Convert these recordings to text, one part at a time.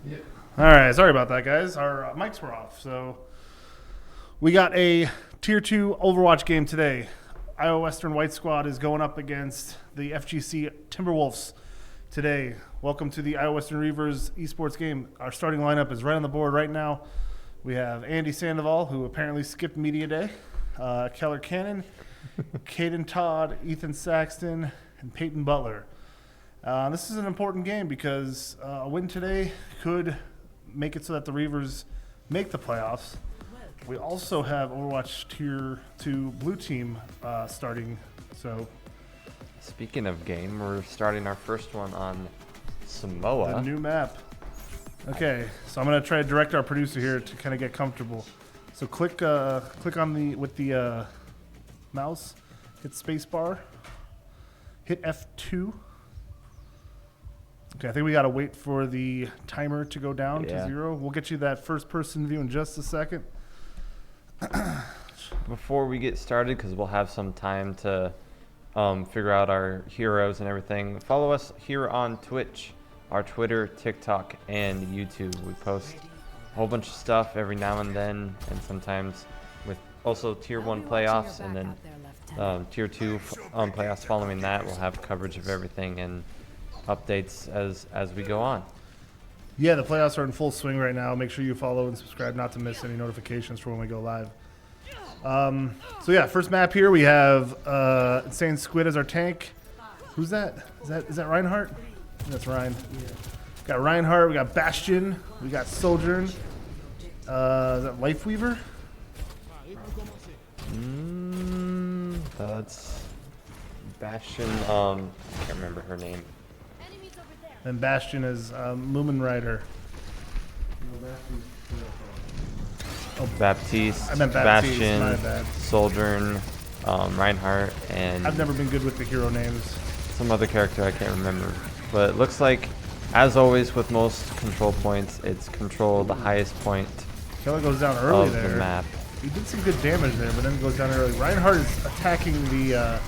Yep. All right, sorry about that, guys. Our mics were off. So we got a Tier 2 Overwatch game today. Iowa Western White Squad is going up against the FGC Timberwolves today. Welcome to the Iowa Western Reivers Esports game. Our starting lineup is right on the board right now. We have Andy Sandoval, who apparently skipped Media Day, Keller Cannon, Caden Todd, Ethan Saxton, and Peyton Butler. This is an important game because a win today could make it so that the Reivers make the playoffs. We also have Overwatch Tier 2 Blue Team starting. So, speaking of game, we're starting our first one on Samoa. The new map. Okay, so I'm gonna try to direct our producer here to kind of get comfortable. So click on with the mouse, hit spacebar, hit F2. Okay, I think we gotta wait for the timer to go down to 0. We'll get you that first-person view in just a second. Before we get started, because we'll have some time to figure out our heroes and everything, follow us here on Twitch, our Twitter, TikTok, and YouTube. We post a whole bunch of stuff every now and then, and sometimes with also Tier 1 playoffs, and then Tier 2 playoffs following that. We'll have coverage of everything and updates as we go on. Yeah, the playoffs are in full swing right now. Make sure you follow and subscribe not to miss any notifications for when we go live. So yeah, first map here we have Insane Squid as our tank. Who's that? Is that Reinhardt? I think that's Ryan. Yeah. Got Reinhardt, we got Bastion, we got Sojourn. Is that Lifeweaver? That's Bastion. I can't remember her name. And Bastion is Moomin Rider. Oh, Baptiste. I meant Baptiste, Bastion, my bad. Sojourn, Reinhardt, and I've never been good with the hero names. some other character I can't remember. But it looks like, as always with most control points, it's control the highest point Keller goes down early of there. the map. He did some good damage there, but then goes down early. Reinhardt is attacking the, I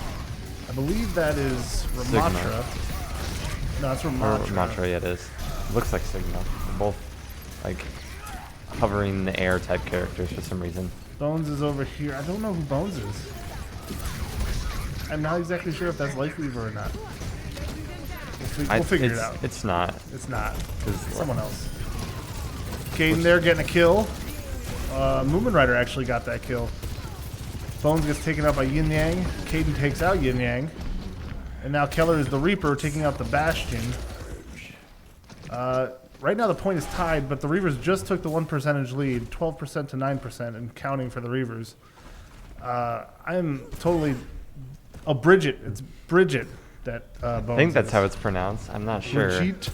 believe that is Ramatra. Sigma. No, that's Or Ramatra. Ramatra, yeah, it is. It looks like Sigma. They're both like hovering in the air type characters for some reason. Bones is over here. I don't know who Bones is. I'm not exactly sure if that's Lifeweaver or not. We'll figure it out. It's not. It's not. It's Someone else. Caden there getting a kill. Moomin Rider actually got that kill. Bones gets taken out by Yin Yang. Caden takes out Yin Yang. And now Keller is the Reaper taking out the Bastion. Right now the point is tied, but the Reivers just took the 1% lead, 12% to 9%, and counting for the Reivers. I'm totally... Oh, Bridget. It's Bridget that Bones I think that's is. how it's pronounced. I'm not sure. Brigitte.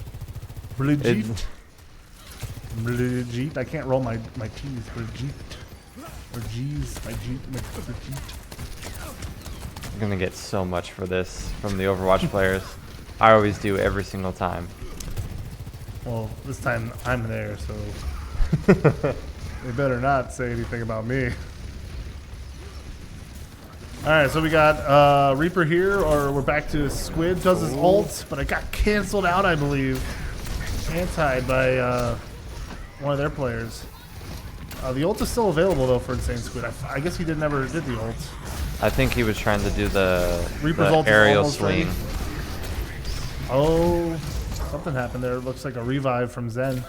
Brigitte. I can't roll my T's. Brigitte. Or G's. My Brigitte. I'm gonna get so much for this from the Overwatch players. I always do every single time. Well, this time I'm there, so they better not say anything about me. Alright, so we got Reaper here, or we're back to Squid. Does his ult, but it got canceled out, I believe. Antied by one of their players. The ult is still available, though, for Insane Squid. I guess he never did the ult. I think he was trying to do the Reaper's ult is aerial almost ready. swing. Oh, something happened there. It looks like a revive from Zen.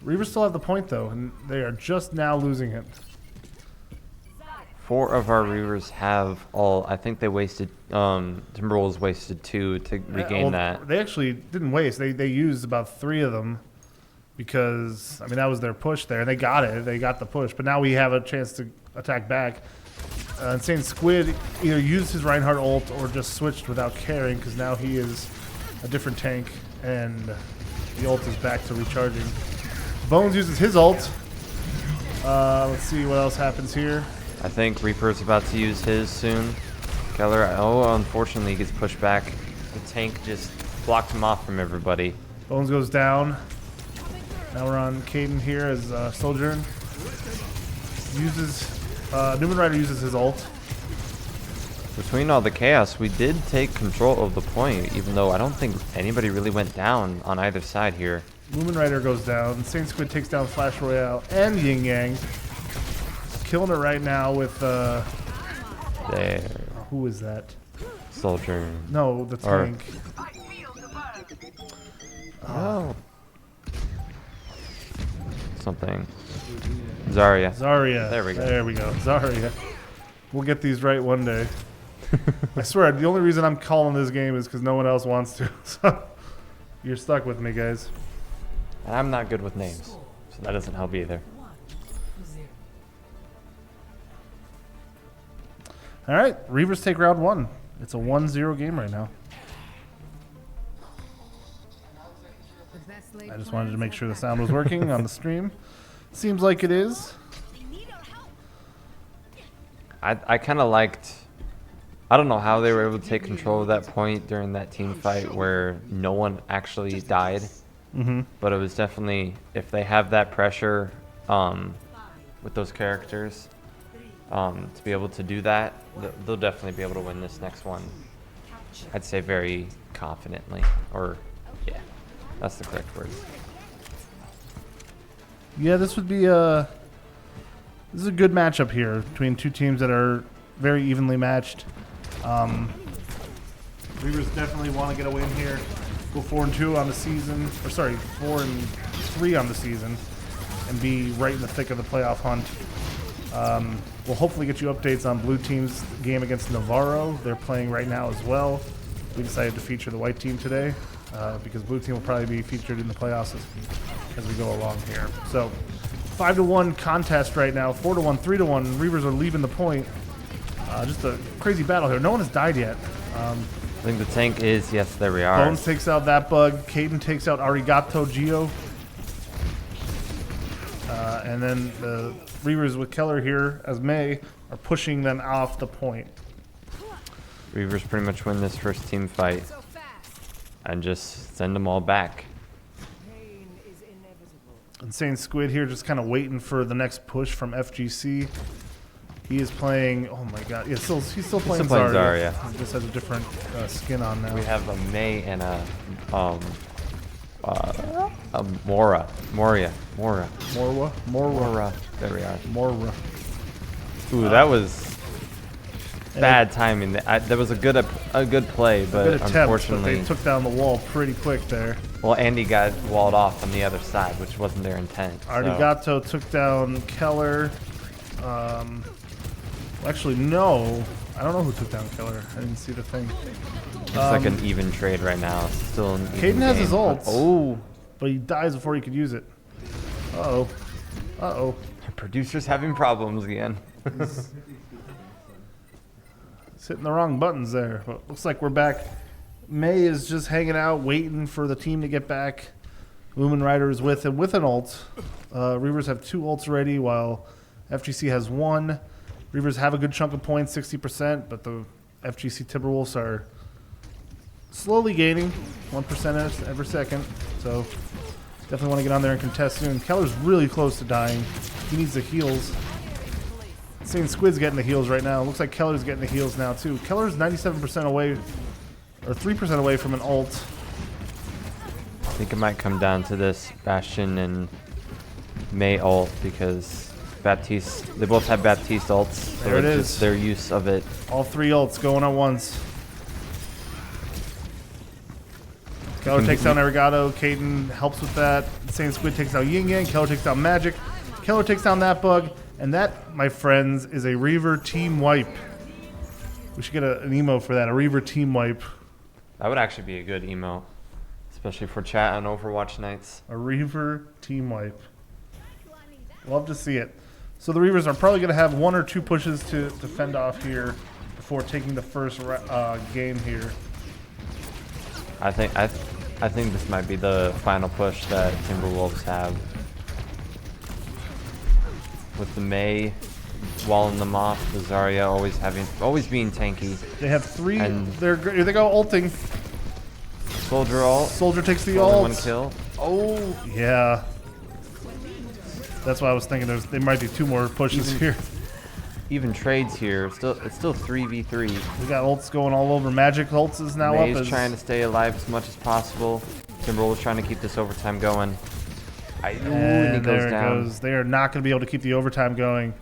Reavers still have the point, though, and they are just now losing it. 4 of our Reavers have all. I think they wasted. Timberwolves wasted 2 to regain that. They actually didn't waste. They used about 3 of them because, I mean, that was their push there. They got it. They got the push. But now we have a chance to attack back. Insane Squid either used his Reinhardt ult or just switched without caring because now he is a different tank and the ult is back to recharging. Bones uses his ult. Let's see what else happens here. I think Reaper's about to use his soon. Keller, oh, unfortunately, he gets pushed back. The tank just blocked him off from everybody. Bones goes down. Now we're on Caden here as Sojourn. Uses Newman Rider uses his ult. Between all the chaos, we did take control of the point, even though I don't think anybody really went down on either side here. Moomin Rider goes down. Saint Squid takes down Flash Royale and Yin Yang. Killing it right now with There. who is that? Soldier. No, the tank. Oh. Something. Zarya. Zarya. There we go. There we go. Zarya. We'll get these right one day. I swear, the only reason I'm calling this game is because no one else wants to. So you're stuck with me, guys. And I'm not good with names, so that doesn't help either. All right, Reivers take round 1. It's a 1-0 game right now. I just wanted to make sure the sound was working on the stream. Seems like it is. I kind of liked... I don't know how they were able to take control of that point during that team fight where no one actually died. But it was definitely... If they have that pressure with those characters, to be able to do that, they'll definitely be able to win this next one. I'd say very confidently. Or, yeah, that's the correct word. Yeah, this would be a... This is a good matchup here between two teams that are very evenly matched. Reivers definitely want to get a win here. Go 4-2 on the season, or sorry, 4-3 on the season, and be right in the thick of the playoff hunt. We'll hopefully get you updates on blue team's game against Navarro. They're playing right now as well. We decided to feature the white team today because blue team will probably be featured in the playoffs as we go along here. So 5-1 contest right now, 4-1, 3-1. Reivers are leaving the point. Just a crazy battle here. No one has died yet. I think the tank is, yes, there we are. Bones takes out that bug. Caden takes out Arigato Geo. And then the Reivers with Keller here as May are pushing them off the point. Reivers pretty much win this first team fight and just send them all back. Insane Squid here just kind of waiting for the next push from FGC. He is playing, oh my god, yeah, he's still playing Zarya. He just has a different skin on now. We have a May and a Moria. There we are. Mora. Ooh, that was bad timing. That was a good play, but attempt, unfortunately, but they took down the wall pretty quick there. Well, Andy got walled off on the other side, which wasn't their intent. Arigato took down Keller. Actually, no. I don't know who took down Keller. I didn't see the thing. It's like an even trade right now. Still an even Caden has game, his ult. Oh. But he dies before he could use it. Uh-oh. Uh-oh. Producer's having problems again. He's hitting the wrong buttons there. But looks like we're back. May is just hanging out, waiting for the team to get back. Lumen Rider is with him with an ult. Reivers have 2 ults already, while FGC has 1. Reivers have a good chunk of points, 60%, but the FGC Timberwolves are slowly gaining 1% every second. So definitely want to get on there and contest soon. Keller's really close to dying. He needs the heals. Seeing Squid's getting the heals right now. Looks like Keller's getting the heals now too. Keller's 97% away, or 3% away from an ult. I think it might come down to this Bastion and May ult because Baptiste, they both have Baptiste ults. So There it is. Just their use of it. All 3 ults going at once. Keller takes down Arigato. Caden helps with that. Insane Squid takes out Yin Yang. Keller takes down Magic. Keller takes down that bug. And that, my friends, is a Reiver team wipe. We should get an emote for that. A Reiver team wipe. That would actually be a good emote, especially for chat on Overwatch nights. A Reiver team wipe. Love to see it. So the Reivers are probably going to have 1 or 2 pushes to fend off here before taking the first game here. I think this might be the final push that Timberwolves have. With the May walling them off, the Zarya always being tanky. They have 3. And Here they go ulting. Soldier ult. Soldier takes the Only ult. 1 kill. Oh yeah. That's why I was thinking there might be 2 more pushes here. even trades here. It's still 3v3. We got ults going all over. Magic ults is now May's up. trying to stay alive as much as possible. Timberwolves trying to keep this overtime going. And he goes down. They are not going to be able to keep the overtime going.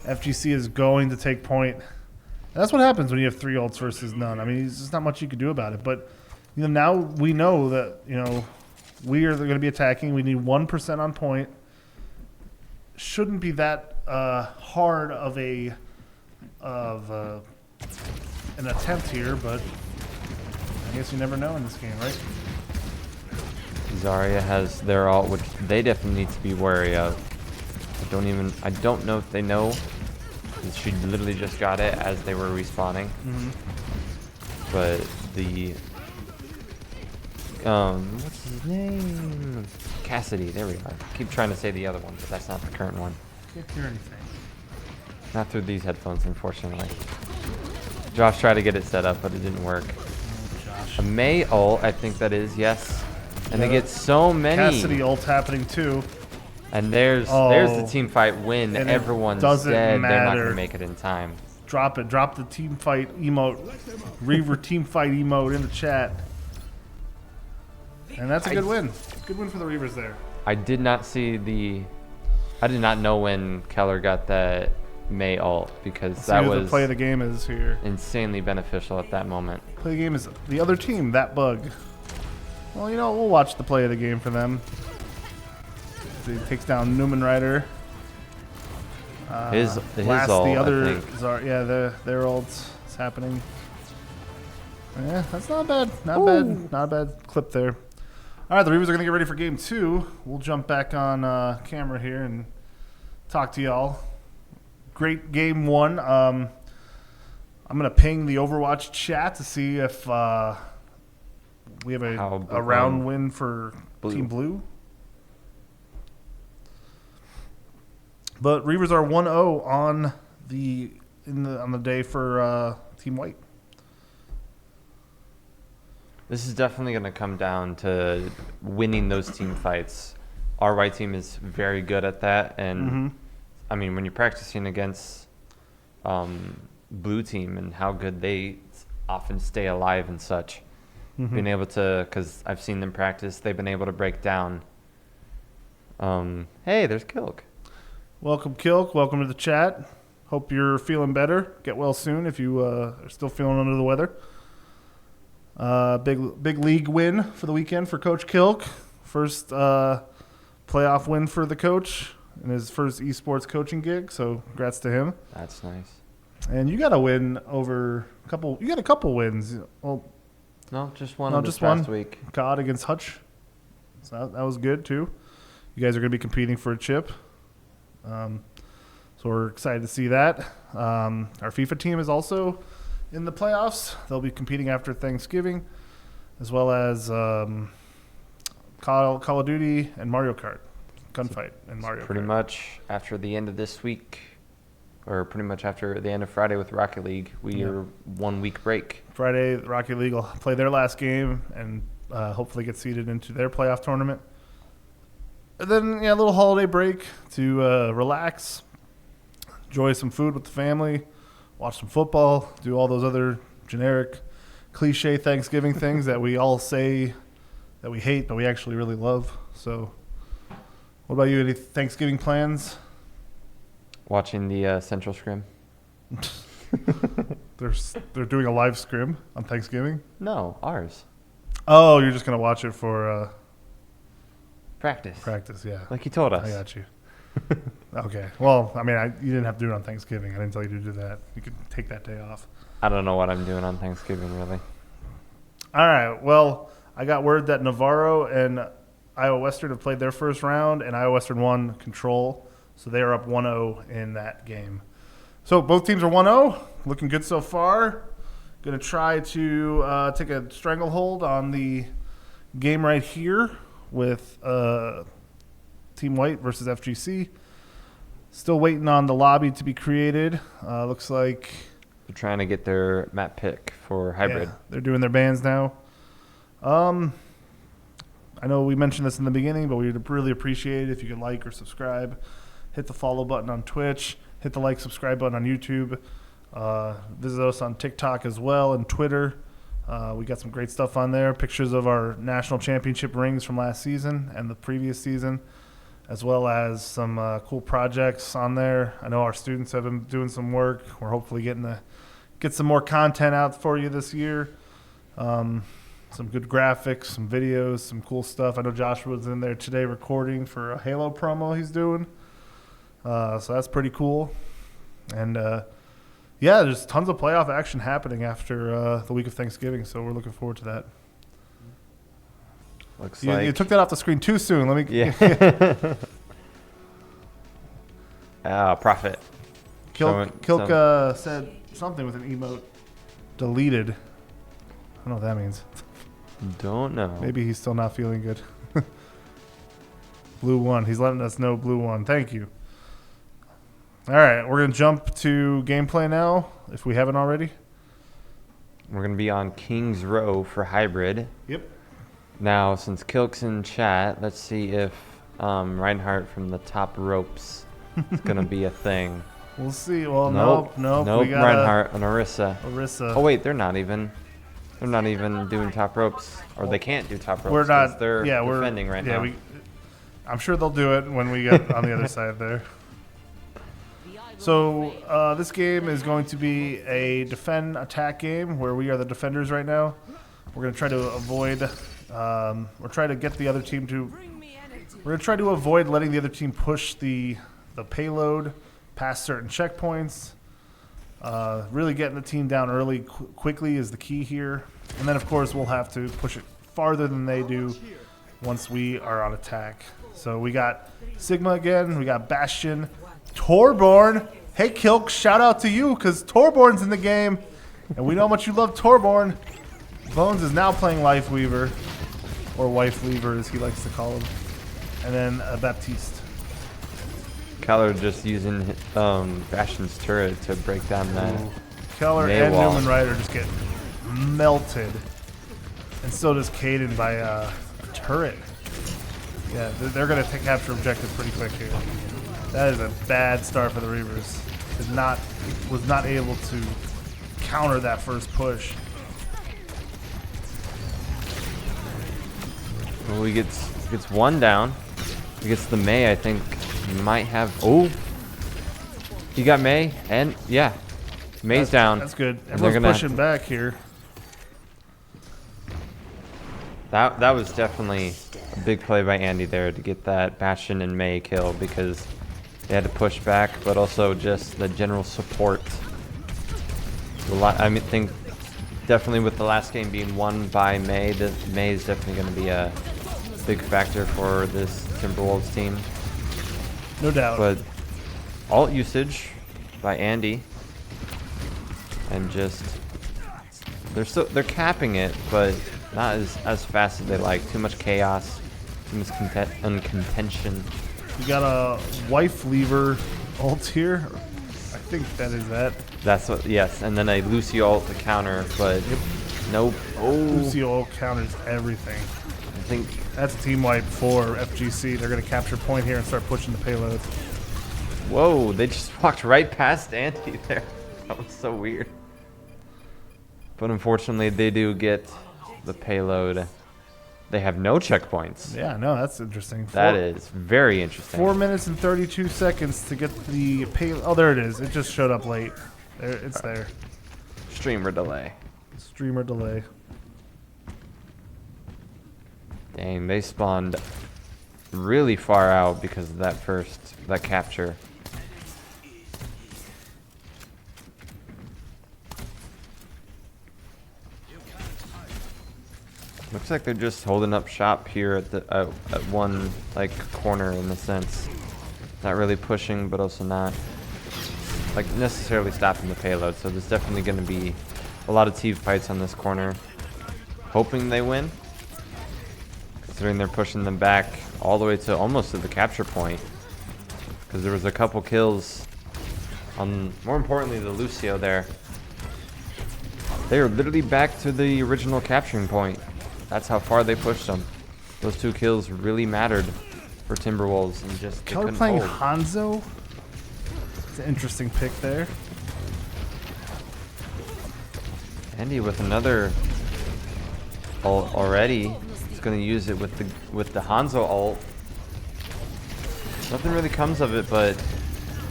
FGC is going to take point. And that's what happens when you have 3 ults versus none. I mean, there's not much you can do about it. But now we know that we are going to be attacking. We need 1% on point. Shouldn't be that hard of an attempt here, but I guess you never know in this game, right? Zarya has their ult, which they definitely need to be wary of. I don't know if they know. She literally just got it as they were respawning. But the what's his name? Cassidy. There we are. Keep trying to say the other one, but that's not the current one. Can't hear anything. Not through these headphones, unfortunately. Josh tried to get it set up, but it didn't work. Oh, Josh. A May ult, I think that is, yes. And they get so many. Cassidy ult happening too. And there's the team fight win. And everyone's doesn't dead. matter. They're not going to make it in time. Drop it. Drop the team fight emote. Reiver team fight emote in the chat. And that's a good win. Good win for the Reivers there. I did not know when Keller got that May ult because that was the play of the game is here. Insanely beneficial at that moment. Play of the game is the other team, that bug. Well, we'll watch the play of the game for them. So he takes down Newman Rider. His ult, the other their ults is happening. Yeah, that's not bad. Not a bad clip there. All right, the Reivers are going to get ready for game 2. We'll jump back on camera here and talk to y'all. Great game 1. I'm going to ping the Overwatch chat to see if we have a round win for Team Blue. But Reivers are 1-0 on the day for Team White. This is definitely going to come down to winning those team fights. Our white team is very good at that, and I mean, when you're practicing against blue team and how good they often stay alive and such, being able to, because I've seen them practice, they've been able to break down. Hey, there's Kilk. Welcome, Kilk. Welcome to the chat. Hope you're feeling better. Get well soon if you are still feeling under the weather. Big league win for the weekend for Coach Kilk. First playoff win for the coach in his first esports coaching gig. So congrats to him. That's nice. And you got a win over a couple. You got a couple wins. Well, no, just one. Just last week. COD against Hutch. So that was good too. You guys are going to be competing for a chip. So we're excited to see that. Our FIFA team is also in the playoffs. They'll be competing after Thanksgiving, as well as Call of Duty and Mario Kart. Gunfight and Mario Kart. Pretty much after the end of this week, or pretty much after the end of Friday with Rocket League, we are 1 week break. Friday, Rocket League will play their last game and hopefully get seeded into their playoff tournament. And then, a little holiday break to relax, enjoy some food with the family, watch some football, do all those other generic, cliche Thanksgiving things that we all say that we hate, but we actually really love. So, what about you? Any Thanksgiving plans? Watching the Central Scrim. They're doing a live scrim on Thanksgiving? No, ours. Oh, you're just going to watch it for... Practice, yeah. Like he told us. I got you. Okay. Well, I mean, you didn't have to do it on Thanksgiving. I didn't tell you to do that. You could take that day off. I don't know what I'm doing on Thanksgiving, really. All right. Well, I got word that Navarro and Iowa Western have played their first round, and Iowa Western won control. So they are up 1-0 in that game. So both teams are 1-0. Looking good so far. Going to try to take a stranglehold on the game right here with Team White versus FGC. Still waiting on the lobby to be created. Looks like they're trying to get their map pick for hybrid. Yeah, they're doing their bans now. I know we mentioned this in the beginning, but we'd really appreciate it if you could like or subscribe. Hit the follow button on Twitch. hit the like, subscribe button on YouTube. Visit us on TikTok as well and Twitter. We got some great stuff on there. Pictures of our national championship rings from last season and the previous season, as well as some cool projects on there. I know our students have been doing some work. We're hopefully get some more content out for you this year. Some good graphics, some videos, some cool stuff. I know Joshua's in there today recording for a Halo promo he's doing. So that's pretty cool. And yeah, there's tons of playoff action happening after the week of Thanksgiving, so we're looking forward to that. Looks You like took that off the screen too soon. Let me. yeah. Profit. Kilk said something with an emote. Deleted. I don't know what that means. Don't know. Maybe he's still not feeling good. Blue 1. He's letting us know Blue 1. Thank you. All right, we're going to jump to gameplay now, if we haven't already. We're going to be on King's Row for hybrid. Yep. Now, since Kilk's in chat, let's see if Reinhardt from the top ropes is going to be a thing. We'll see. Well, Nope. nope. We got Reinhardt and Orisa. Orisa. Oh, wait, they're not even doing top ropes. Or they can't do top ropes. We're not. They're yeah, we're defending right now. I'm sure they'll do it when we get on the other side there. So this game is going to be a defend-attack game where we are the defenders right now. We're going to try to avoid, or try to get the other team to. We're going to try to avoid letting the other team push the payload past certain checkpoints. Really getting the team down early, quickly is the key here. And then, of course, we'll have to push it farther than they do once we are on attack. So we got Sigma again. We got Bastion. Torborn. Hey, Kilk, shout out to you because Torborn's in the game. And we know how much you love Torborn. Bones is now playing Life Weaver, or Wife Weaver as he likes to call him. And then Baptiste. Keller just using Bastion's turret to break down that. Keller and Newman Ryder just get melted. And so does Caden by a turret. Yeah, they're going to capture objective pretty quick here. That is a bad start for the Reavers. Was not able to counter that first push. Well, he gets one down. He gets the May, I think. He might have. Oh, he got May, and yeah, May's down. That's good. Everyone's pushing back here. That was definitely a big play by Andy there to get that Bastion and May kill because they had to push back, but also just the general support. I think definitely with the last game being won by May, May is definitely going to be a big factor for this Timberwolves team. No doubt. But ult usage by Andy, and just they're capping it, but not as fast as they like. Too much chaos, too much contention. We got a Wife Lever ult here. I think that is that. That's what. Yes, and then a Lucio ult to counter, but nope. Oh, Lucio ult counters everything. I think that's a team wipe for FGC. They're going to capture point here and start pushing the payload. Whoa, they just walked right past Andy there. That was so weird. But unfortunately, they do get the payload. They have no checkpoints. Yeah, no, that's interesting. That is very interesting. 4 minutes and 32 seconds to get the payload. Oh, there it is. It just showed up late. It's there. Streamer delay. Streamer delay. Dang, they spawned really far out because of that capture. Looks like they're just holding up shop here at the at one corner in a sense. Not really pushing, but also not necessarily stopping the payload. So there's definitely going to be a lot of team fights on this corner. Hoping they win, considering they're pushing them back all the way to almost to the capture point. Because there was a couple kills on, more importantly, the Lucio there. They are literally back to the original capturing point. That's how far they pushed them. Those 2 kills really mattered for Timberwolves, and just Keller playing Hanzo. It's an interesting pick there. Andy with another ult already. He's going to use it with the Hanzo ult. Nothing really comes of it, but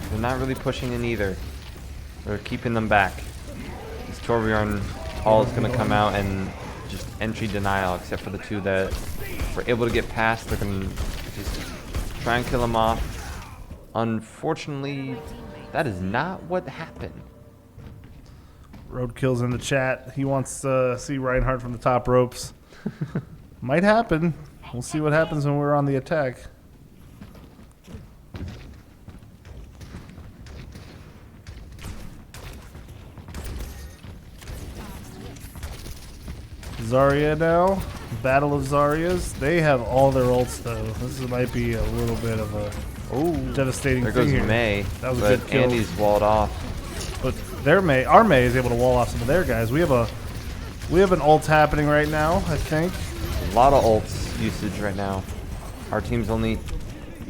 they're not really pushing in either. They're keeping them back. This Torbjorn ult is going to come out and just entry denial, except for the two that were able to get past. They're going to just try and kill him off. Unfortunately, that is not what happened. Roadkill's in the chat. He wants to see Reinhardt from the top ropes. Might happen. We'll see what happens when we're on the attack. Zarya now. Battle of Zaryas. They have all their ults though. This might be a little bit of a devastating There thing goes here. Mei, That was a but good kill. Andy's walled off. But our Mei is able to wall off some of their guys. We have an ult happening right now, I think. A lot of ults usage right now. Our team's only,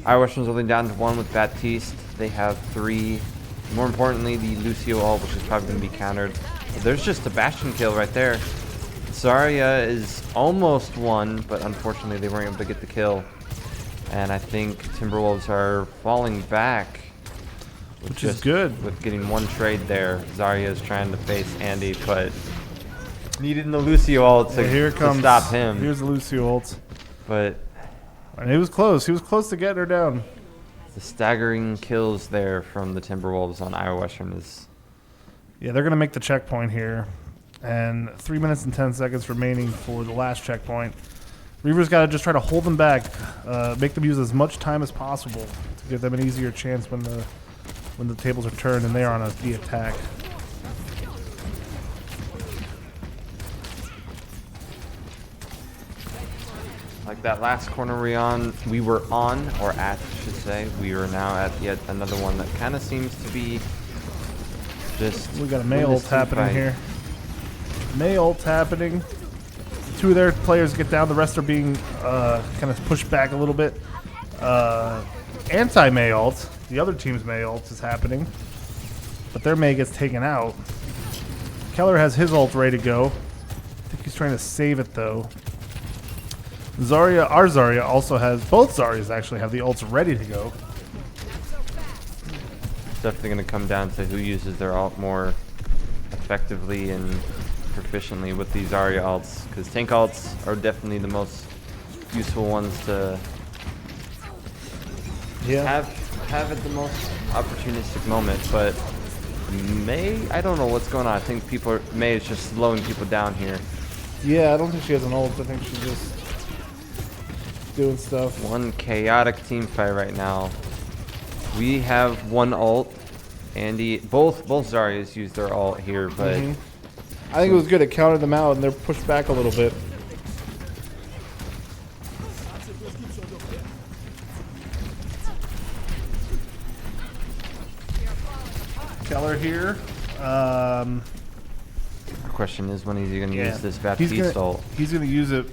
our Western's only down to 1 with Baptiste. They have 3. More importantly, the Lucio ult, which is probably going to be countered. But there's just a Bastion kill right there. Zarya is almost won, but unfortunately they weren't able to get the kill. And I think Timberwolves are falling back. Which is good. With getting one trade there. Zarya is trying to face Andy, but needed the Lucio ult to stop him. Here's the Lucio ult. But and he was close. He was close to getting her down. the staggering kills there from the Timberwolves on Iowa Western is... Yeah, they're going to make the checkpoint here. And 3 minutes and 10 seconds remaining for the last checkpoint. Reiver's got to just try to hold them back, make them use as much time as possible to give them an easier chance when the tables are turned and they are on the attack. Like that last corner we were on, or at, I should say. We are now at yet another one that kind of seems to be just... We got a Mei ult happening here. Mei ult happening. Two of their players get down. The rest are being kind of pushed back a little bit. Anti-Mei ult. The other team's Mei ult is happening. But their Mei gets taken out. Keller has his ult ready to go. I think he's trying to save it though. Zarya, our Zarya also has, both Zaryas actually have the ults ready to go. It's definitely going to come down to who uses their ult more effectively and proficiently with these Zarya ults, because tank ults are definitely the most useful ones to have at the most opportunistic moment. But Mei, I don't know what's going on. I think Mei is just slowing people down here. Yeah, I don't think she has an ult. I think she's just doing stuff. One chaotic team fight right now. We have one ult. Andy, both Zaryas used their ult here, but I think it was good. It counted them out, and they're pushed back a little bit. Keller here. the question is, when is he going to use this Baptiste ult? He's going to use it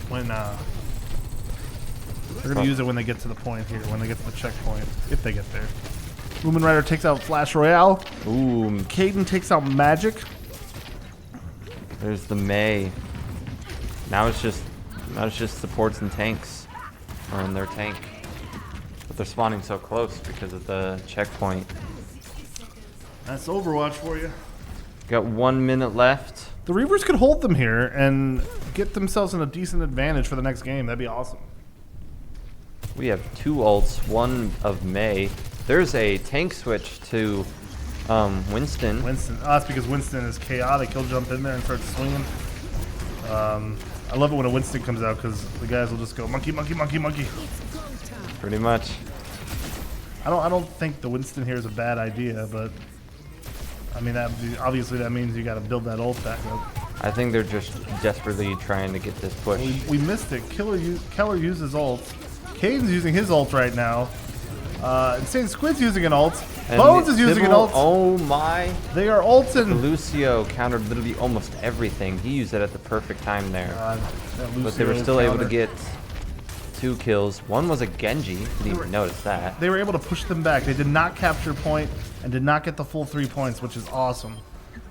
when they're going to use it when they get to the point here, when they get to the checkpoint, if they get there. Lumen Rider takes out Flash Royale. Ooh. Caden takes out Magic. There's the Mei. Now it's just supports and tanks, or in their tank. But they're spawning so close because of the checkpoint. That's Overwatch for you. Got 1 minute left. The Reavers could hold them here and get themselves in a decent advantage for the next game. That'd be awesome. We have 2 ults, one of Mei. There's a tank switch to Winston. Winston. Oh, that's because Winston is chaotic. He'll jump in there and start swinging. I love it when a Winston comes out because the guys will just go monkey, monkey, monkey, monkey. Pretty much. I don't think the Winston here is a bad idea, but I mean obviously that means you got to build that ult back up. I think they're just desperately trying to get this push. We missed it. Keller uses ult. Caden's using his ult right now. Insane Squid's using an ult. And Bones is using an ult. Oh my. They are ulting. Lucio countered literally almost everything. He used it at the perfect time there. That But they were Lucio still able to counter. get 2 kills. One was a Genji. Didn't even notice that. They were able to push them back. They did not capture point and did not get the full 3 points, which is awesome.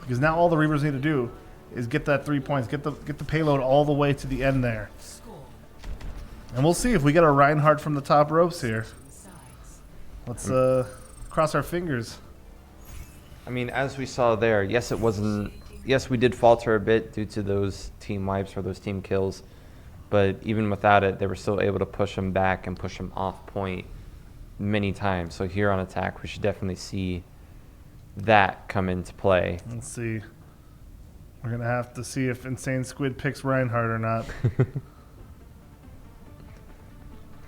Because now all the Reavers need to do is get that 3 points, get the payload all the way to the end there. And we'll see if we get a Reinhardt from the top ropes here. Let's cross our fingers. I mean, as we saw there, yes, it wasn't. Yes, we did falter a bit due to those team wipes or those team kills, but even without it, they were still able to push them back and push them off point many times. So here on attack, we should definitely see that come into play. Let's see. We're gonna have to see if Insane Squid picks Reinhardt or not.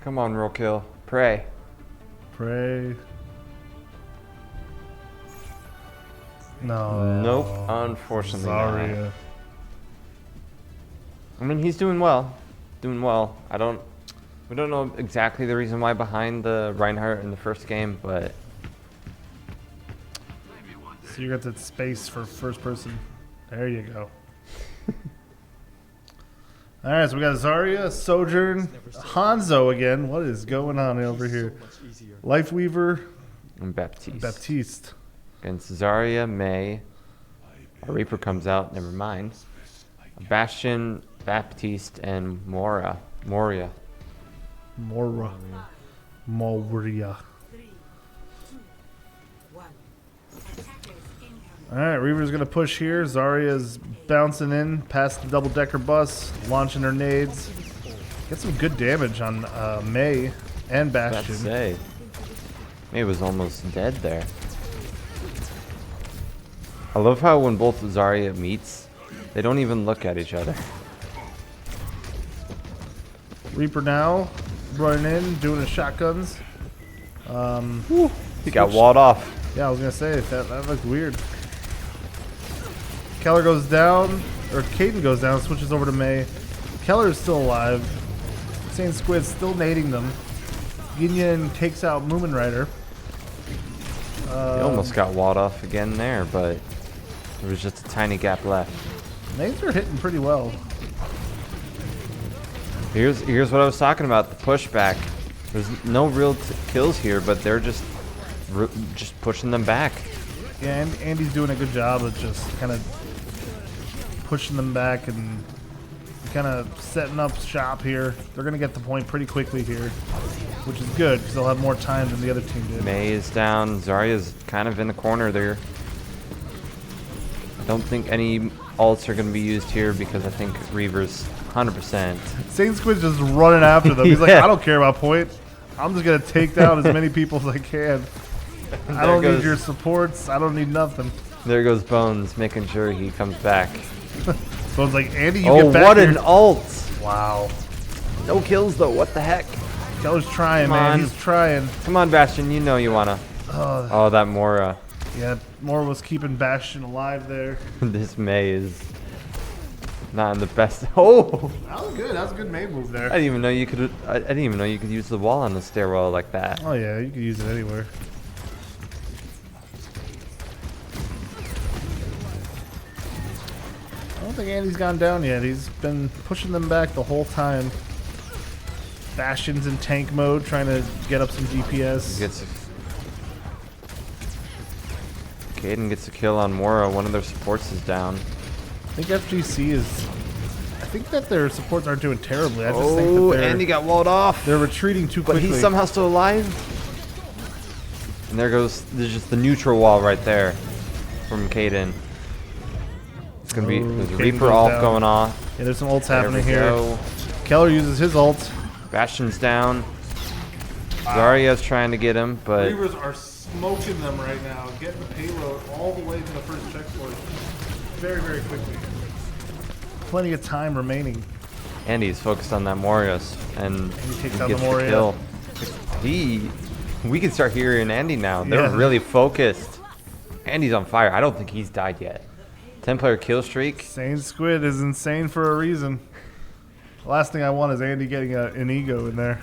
Come on, roll kill. Pray. Pray. No. Nope. Unfortunately Sorry. not. I mean, he's doing well. Doing well. We don't know exactly the reason why behind the Reinhardt in the first game, but so you got that space for first person. There you go. All right, so we got Zarya, Sojourn, Hanzo again. What is going on over here? Lifeweaver, and Baptiste. Baptiste. Against Zarya, Mei. A Reaper comes out, never mind. Bastion, Baptiste, and Moria. Moria. All right, Reaver's going to push here. Zarya's bouncing in past the double-decker bus, launching her nades. Get some good damage on Mei and Bastion. Say. Mei was almost dead there. I love how when both Zarya meets, they don't even look at each other. Reaper now, running in, doing his shotguns. He got walled off. Yeah, I was going to say, that looked weird. Keller goes down, or Caden goes down, switches over to Mei. Keller is still alive. Insane Squid's still nading them. Ginyan takes out Moomin Rider. He almost got walled off again there, but there was just a tiny gap left. Nades are hitting pretty well. Here's what I was talking about, the pushback. There's no real kills here, but they're just pushing them back. Yeah, and Andy's doing a good job of just kind of pushing them back and kind of setting up shop here. They're going to get the point pretty quickly here, which is good because they'll have more time than the other team did. Mei is down. Zarya's kind of in the corner there. I don't think any ults are going to be used here because I think Reaver's 100%. Insane Squid's just running after them. He's like, Yeah. I don't care about point. I'm just going to take down as many people as I can. I don't need your supports. I don't need nothing. There goes Bones, making sure he comes back. Bones like, Andy, you Oh, get back what here. an ult! Wow. No kills though. What the heck? Keller's trying, Come man. on. He's trying. Come on, Bastion. You know you wanna. Oh, that Mora. Yeah, Moore was keeping Bastion alive there. This Mei is not in the best. Oh! That was good. That was a good main move there. I didn't even know you could. I didn't even know you could use the wall on the stairwell like that. Oh yeah, you could use it anywhere. I don't think Andy's gone down yet. He's been pushing them back the whole time. Bastion's in tank mode, trying to get up some DPS. Caden gets a kill on Mora. One of their supports is down. I think FGC is. I think that their supports aren't doing terribly. I just think Oh, that they're, Andy got walled off. they're retreating too But quickly. he's somehow still alive. And there goes. There's just the neutral wall right there from Caden. It's gonna be there's a Caden Reaper goes ult down. going off. Yeah, there's some ults There happening we here. go. Keller uses his ult. Bastion's down. Zarya's trying to get him, but Reavers are smoking them right now, getting the payload all the way to the first checkpoint very, very quickly. Plenty of time remaining. Andy's focused on that Morius, and he takes he out gets the the Moria. kill. We can start hearing Andy now. They're Yeah. really focused. Andy's on fire. I don't think he's died yet. 10-player kill streak. Insane Squid is insane for a reason. The last thing I want is Andy getting an ego in there.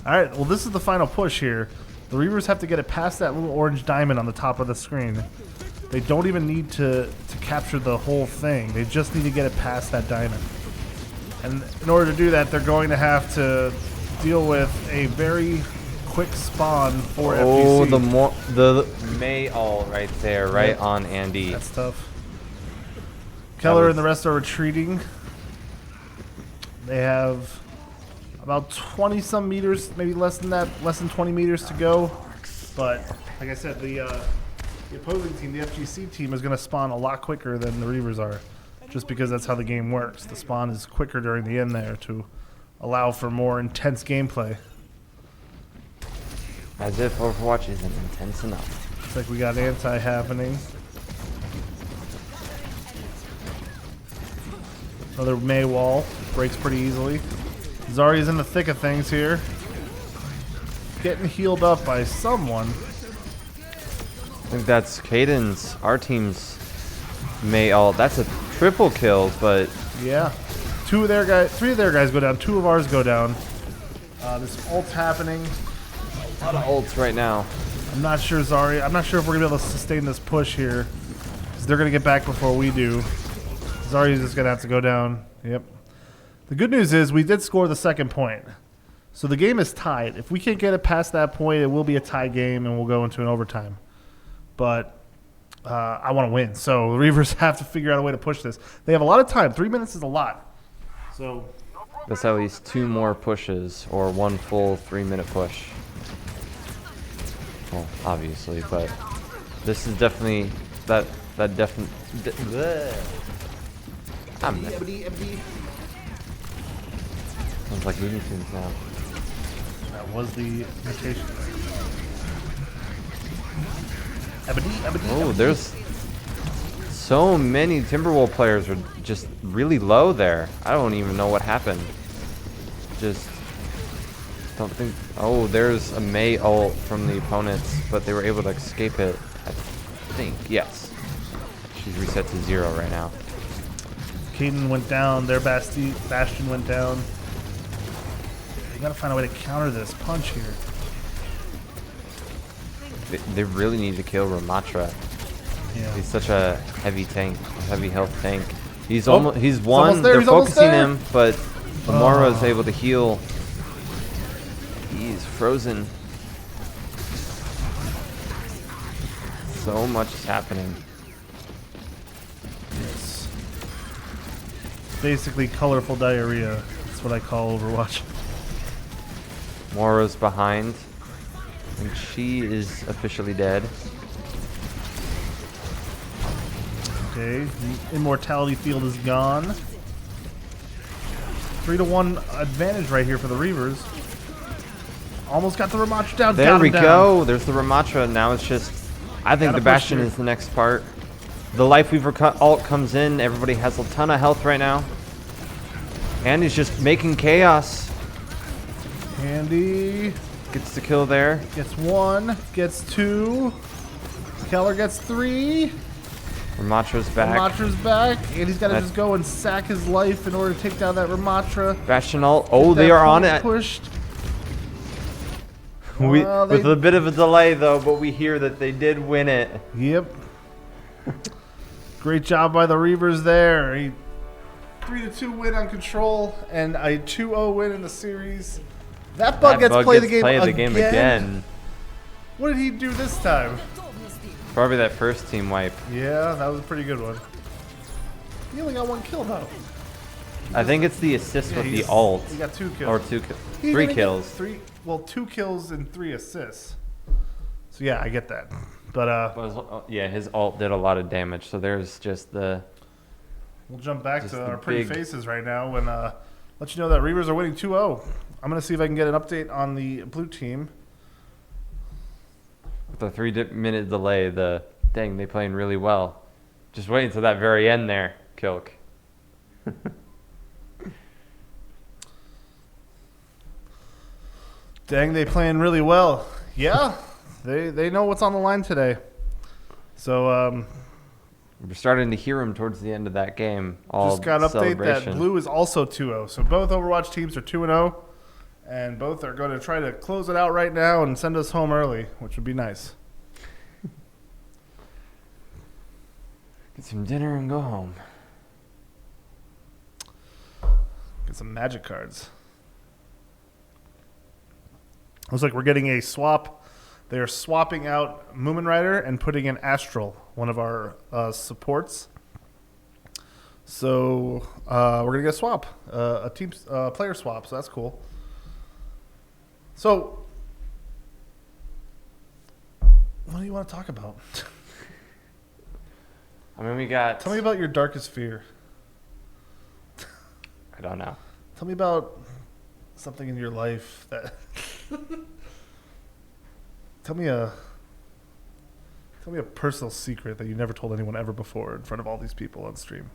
Alright, well this is the final push here. The Reavers have to get it past that little orange diamond on the top of the screen. They don't even need to capture the whole thing. They just need to get it past that diamond. And in order to do that, they're going to have to deal with a very quick spawn for FGC. Oh, the May-all right there, right on Andy. That's tough. Keller and the rest are retreating. They have about 20-some meters, maybe less than that, less than 20 meters to go. But like I said, the opposing team, the FGC team, is going to spawn a lot quicker than the Reivers are, just because that's how the game works. The spawn is quicker during the end there to allow for more intense gameplay. As if Overwatch isn't intense enough. Looks like we got anti happening. Another May wall. Breaks pretty easily. Zarya's in the thick of things here. Getting healed up by someone. I think that's Caden's, our team's May-all. That's a triple kill, but... Yeah. 2 of their guys, 3 of their guys go down. 2 of ours go down. This ult's happening. A lot of ults right now. I'm not sure, Zarya. I'm not sure if we're going to be able to sustain this push here. Because they're going to get back before we do. Zarya's just going to have to go down. Yep. The good news is we did score the second point. So the game is tied. If we can't get it past that point, it will be a tie game and we'll go into an overtime. But I want to win. So the Reivers have to figure out a way to push this. They have a lot of time. 3 minutes is a lot. So that's at least 2 more pushes or 1 full 3-minute push. Well, obviously, but this is definitely that definitely. Sounds like Looney Tunes now. That was the invitation. Oh, there's so many Timberwolves players are just really low there. I don't even know what happened. Just don't think. Oh, there's a May ult from the opponents, but they were able to escape it. I think yes. She's reset to 0 right now. Caden went down. Their Bastion went down. They gotta find a way to counter this punch here. They really need to kill Ramatra. Yeah. He's such a heavy tank, heavy health tank. He's almost there, they're he's almost focusing there. him, but Amora is able to heal. He's frozen. So much is happening. It's basically colorful diarrhea. That's what I call Overwatch. Mora's behind, and she is officially dead. Okay, the immortality field is gone. 3-1 advantage right here for the Reivers. Almost got the Ramatra down. There we go. There's the Ramatra. Now it's just, I think Gotta the Bastion push is the next part. The Lifeweaver ult comes in. Everybody has a ton of health right now. And he's just making chaos. Andy Gets the kill there. gets 1, gets 2. Keller gets 3. Ramatra's back. Ramatra's back. And he's got to just go and sack his life in order to take down that Ramatra. Bastion ult. Oh, they are on it. Pushed. With a bit of a delay, though, but we hear that they did win it. Yep. Great job by the Reivers there. A 3-2 win on Control and a 2-0 win in the series. That bug gets to play the game again. What did he do this time? Probably that first team wipe. Yeah, that was a pretty good one. He only got 1 kill though. I think it's the assist with the ult. He got 2 kills. Or 2 kills. 3 kills. 2 kills and 3 assists. So yeah, I get that. But yeah, his ult did a lot of damage. So there's just the. We'll jump back to our pretty faces right now and let you know that Reivers are winning 2-0. I'm going to see if I can get an update on the blue team. With the 3-minute delay, they playing really well. Just wait until that very end there, Kilk. Dang, they playing really well. Yeah, they know what's on the line today. So we're starting to hear him towards the end of that game. Just got an update that blue is also 2-0. So both Overwatch teams are 2-0, and both are going to try to close it out right now and send us home early, which would be nice. Get some dinner and go home. Get some magic cards. Looks like we're getting a swap. They're swapping out Moomin Rider and putting in Astral, one of our supports. So we're gonna get a swap, a team player swap. So that's cool. So, what do you want to talk about? I mean, we got. Tell me about your darkest fear. I don't know. Tell me about something in your life that. Tell me a personal secret that you never told anyone ever before in front of all these people on stream.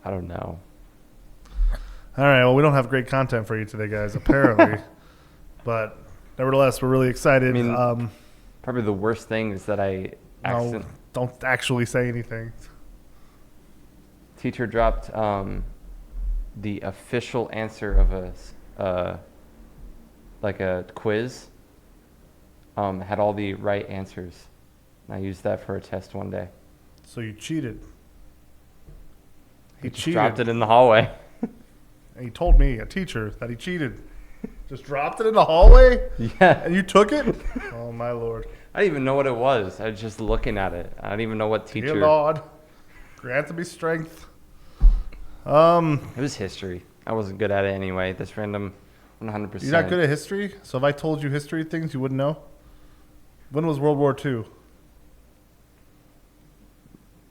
I don't know. All right, well, we don't have great content for you today, guys, apparently. But nevertheless, we're really excited. I mean, probably the worst thing is that I no, don't actually say anything. Teacher dropped the official answer of a quiz. Had all the right answers. And I used that for a test one day. So you cheated. He Just cheated. dropped it in the hallway. And he told me, a teacher, that he cheated. Just dropped it in the hallway? Yeah. And you took it? Oh, my Lord. I didn't even know what it was. I was just looking at it. I didn't even know what teacher. Dear Lord, grant me strength. It was history. I wasn't good at it anyway. This random 100%. You're not good at history? So if I told you history things, you wouldn't know? When was World War II?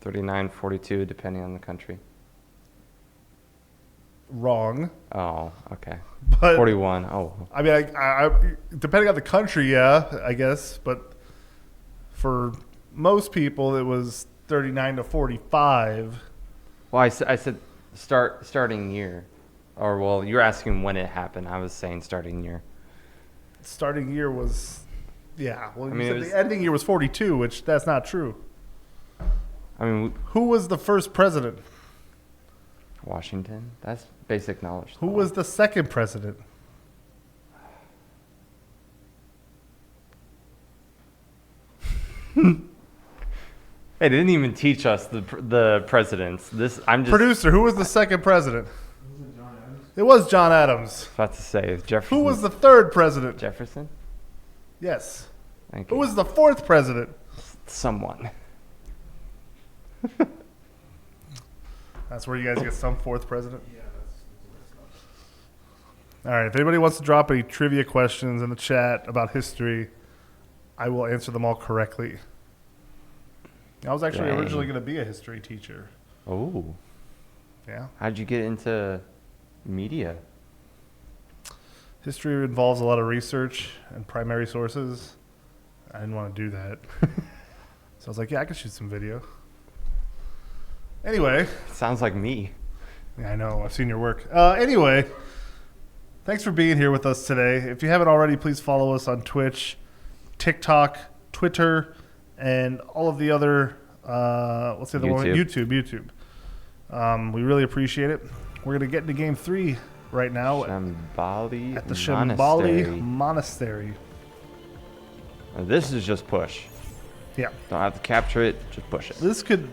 39, 42, depending on the country. Wrong. Oh, okay. But 41. Oh. I mean, I depending on the country, yeah, I guess. But for most people, it was 39 to 45. Well, I said starting year. Or, well, you're asking when it happened. I was saying starting year. Starting year was, yeah. Well, you I mean, said the ending year was 42, which that's not true. I mean, Who was the first president? Washington. That's basic knowledge. Who was the second president? Hey, they didn't even teach us the presidents. I'm just Producer, who was the second president? It was John Adams. about to say Jefferson. Who was the third president? Jefferson? Yes. Thank Who you. was the fourth president? Someone. That's where you guys get some fourth president? All right. If anybody wants to drop any trivia questions in the chat about history, I will answer them all correctly. I was actually Dang. originally going to be a history teacher. Oh. Yeah. How'd you get into media? History involves a lot of research and primary sources. I didn't want to do that. So I was like, yeah, I could shoot some video. Anyway. Sounds like me. Yeah, I know. I've seen your work. Anyway, thanks for being here with us today. If you haven't already, please follow us on Twitch, TikTok, Twitter, and all of the other, let's say the one, YouTube. We really appreciate it. We're going to get into game 3 right now Shambali at the Shambali Monastery. This is just push. Yeah. Don't have to capture it, just push it. This could,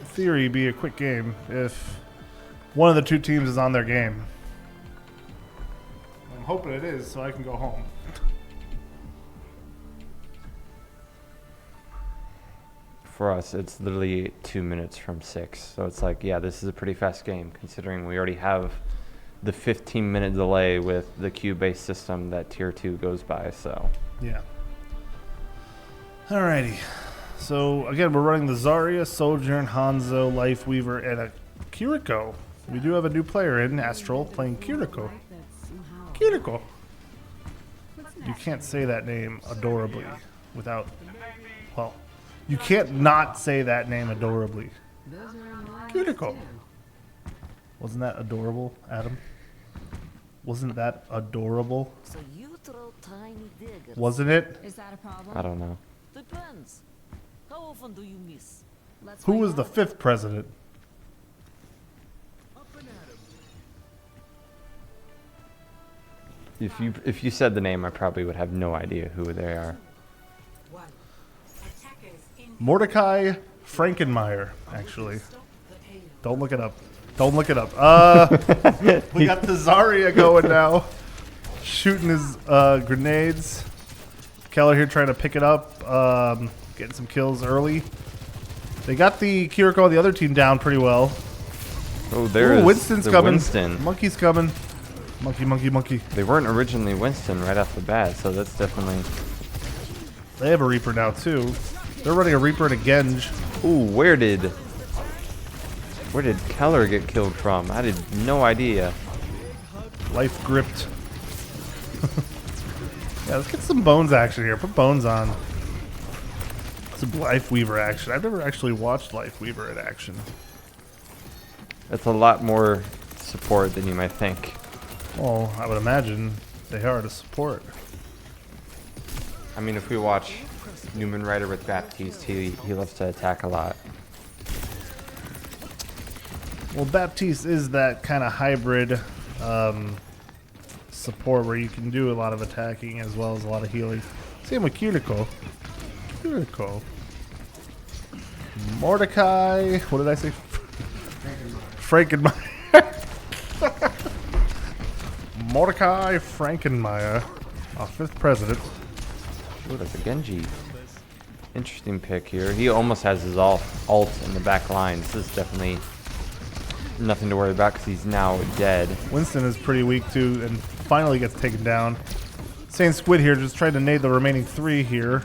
in theory, be a quick game if one of the two teams is on their game. I'm hoping it is so I can go home. For us, it's literally 2 minutes from 6. So it's like, yeah, this is a pretty fast game considering we already have the 15-minute delay with the queue-based system that Tier 2 goes by, so. Yeah. Alrighty. So, again, we're running the Zarya, Sojourn, Hanzo, Lifeweaver, and a Kiriko. We do have a new player in Astral playing Kiriko. Kiriko. You can't say that name adorably without, well, you can't not say that name adorably. Kiriko. Wasn't that adorable, Adam? Wasn't that adorable? So you throw tiny diggers. Wasn't it? Is that a problem? I don't know. Depends. How often do you miss? Let's Who find was the out. 5th president? If you said the name, I probably would have no idea who they are. One. Attackers in Mordecai Frankenmeyer, actually. Don't look it up. Don't look it up. We got the Zarya going now. Shooting his grenades. Keller here trying to pick it up. Getting some kills early. They got the Kiriko, the other team, down pretty well. Oh, there's Winston's the coming. Winston. Monkey's coming. Monkey. They weren't originally Winston right off the bat, so that's definitely... They have a Reaper now, too. They're running a Reaper and a Genj. Ooh, where did Keller get killed from? I had no idea. Life gripped. Yeah, let's get some Bones action here. Put Bones on. Some Life Weaver action. I've never actually watched Life Weaver in action. It's a lot more support than you might think. Well, I would imagine they are to support. I mean, if we watch Newman Rider with Baptiste, he loves to attack a lot. Well, Baptiste is that kind of hybrid support where you can do a lot of attacking as well as a lot of healing. Same with Kiriko. Mordecai. What did I say? Frankenmeyer. Mordecai Frankenmeyer, our 5th president. Ooh, that's a Genji. Interesting pick here. He almost has his ult in the back line. This is definitely nothing to worry about because he's now dead. Winston is pretty weak too and finally gets taken down. Same Squid here, just trying to nade the remaining 3 here.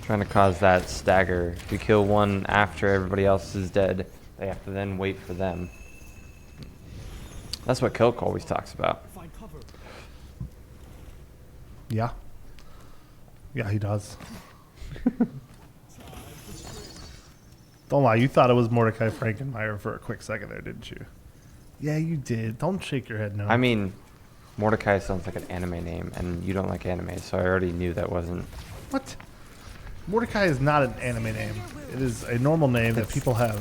Trying to cause that stagger. If you kill one after everybody else is dead, they have to then wait for them. That's what Kilk always talks about. Yeah. Yeah, he does. Don't lie, you thought it was Mordecai Frankenmeyer for a quick second there, didn't you? Yeah, you did. Don't shake your head no. I mean, Mordecai sounds like an anime name, and you don't like anime, so I already knew that wasn't... What? Mordecai is not an anime name. It is a normal name that people have.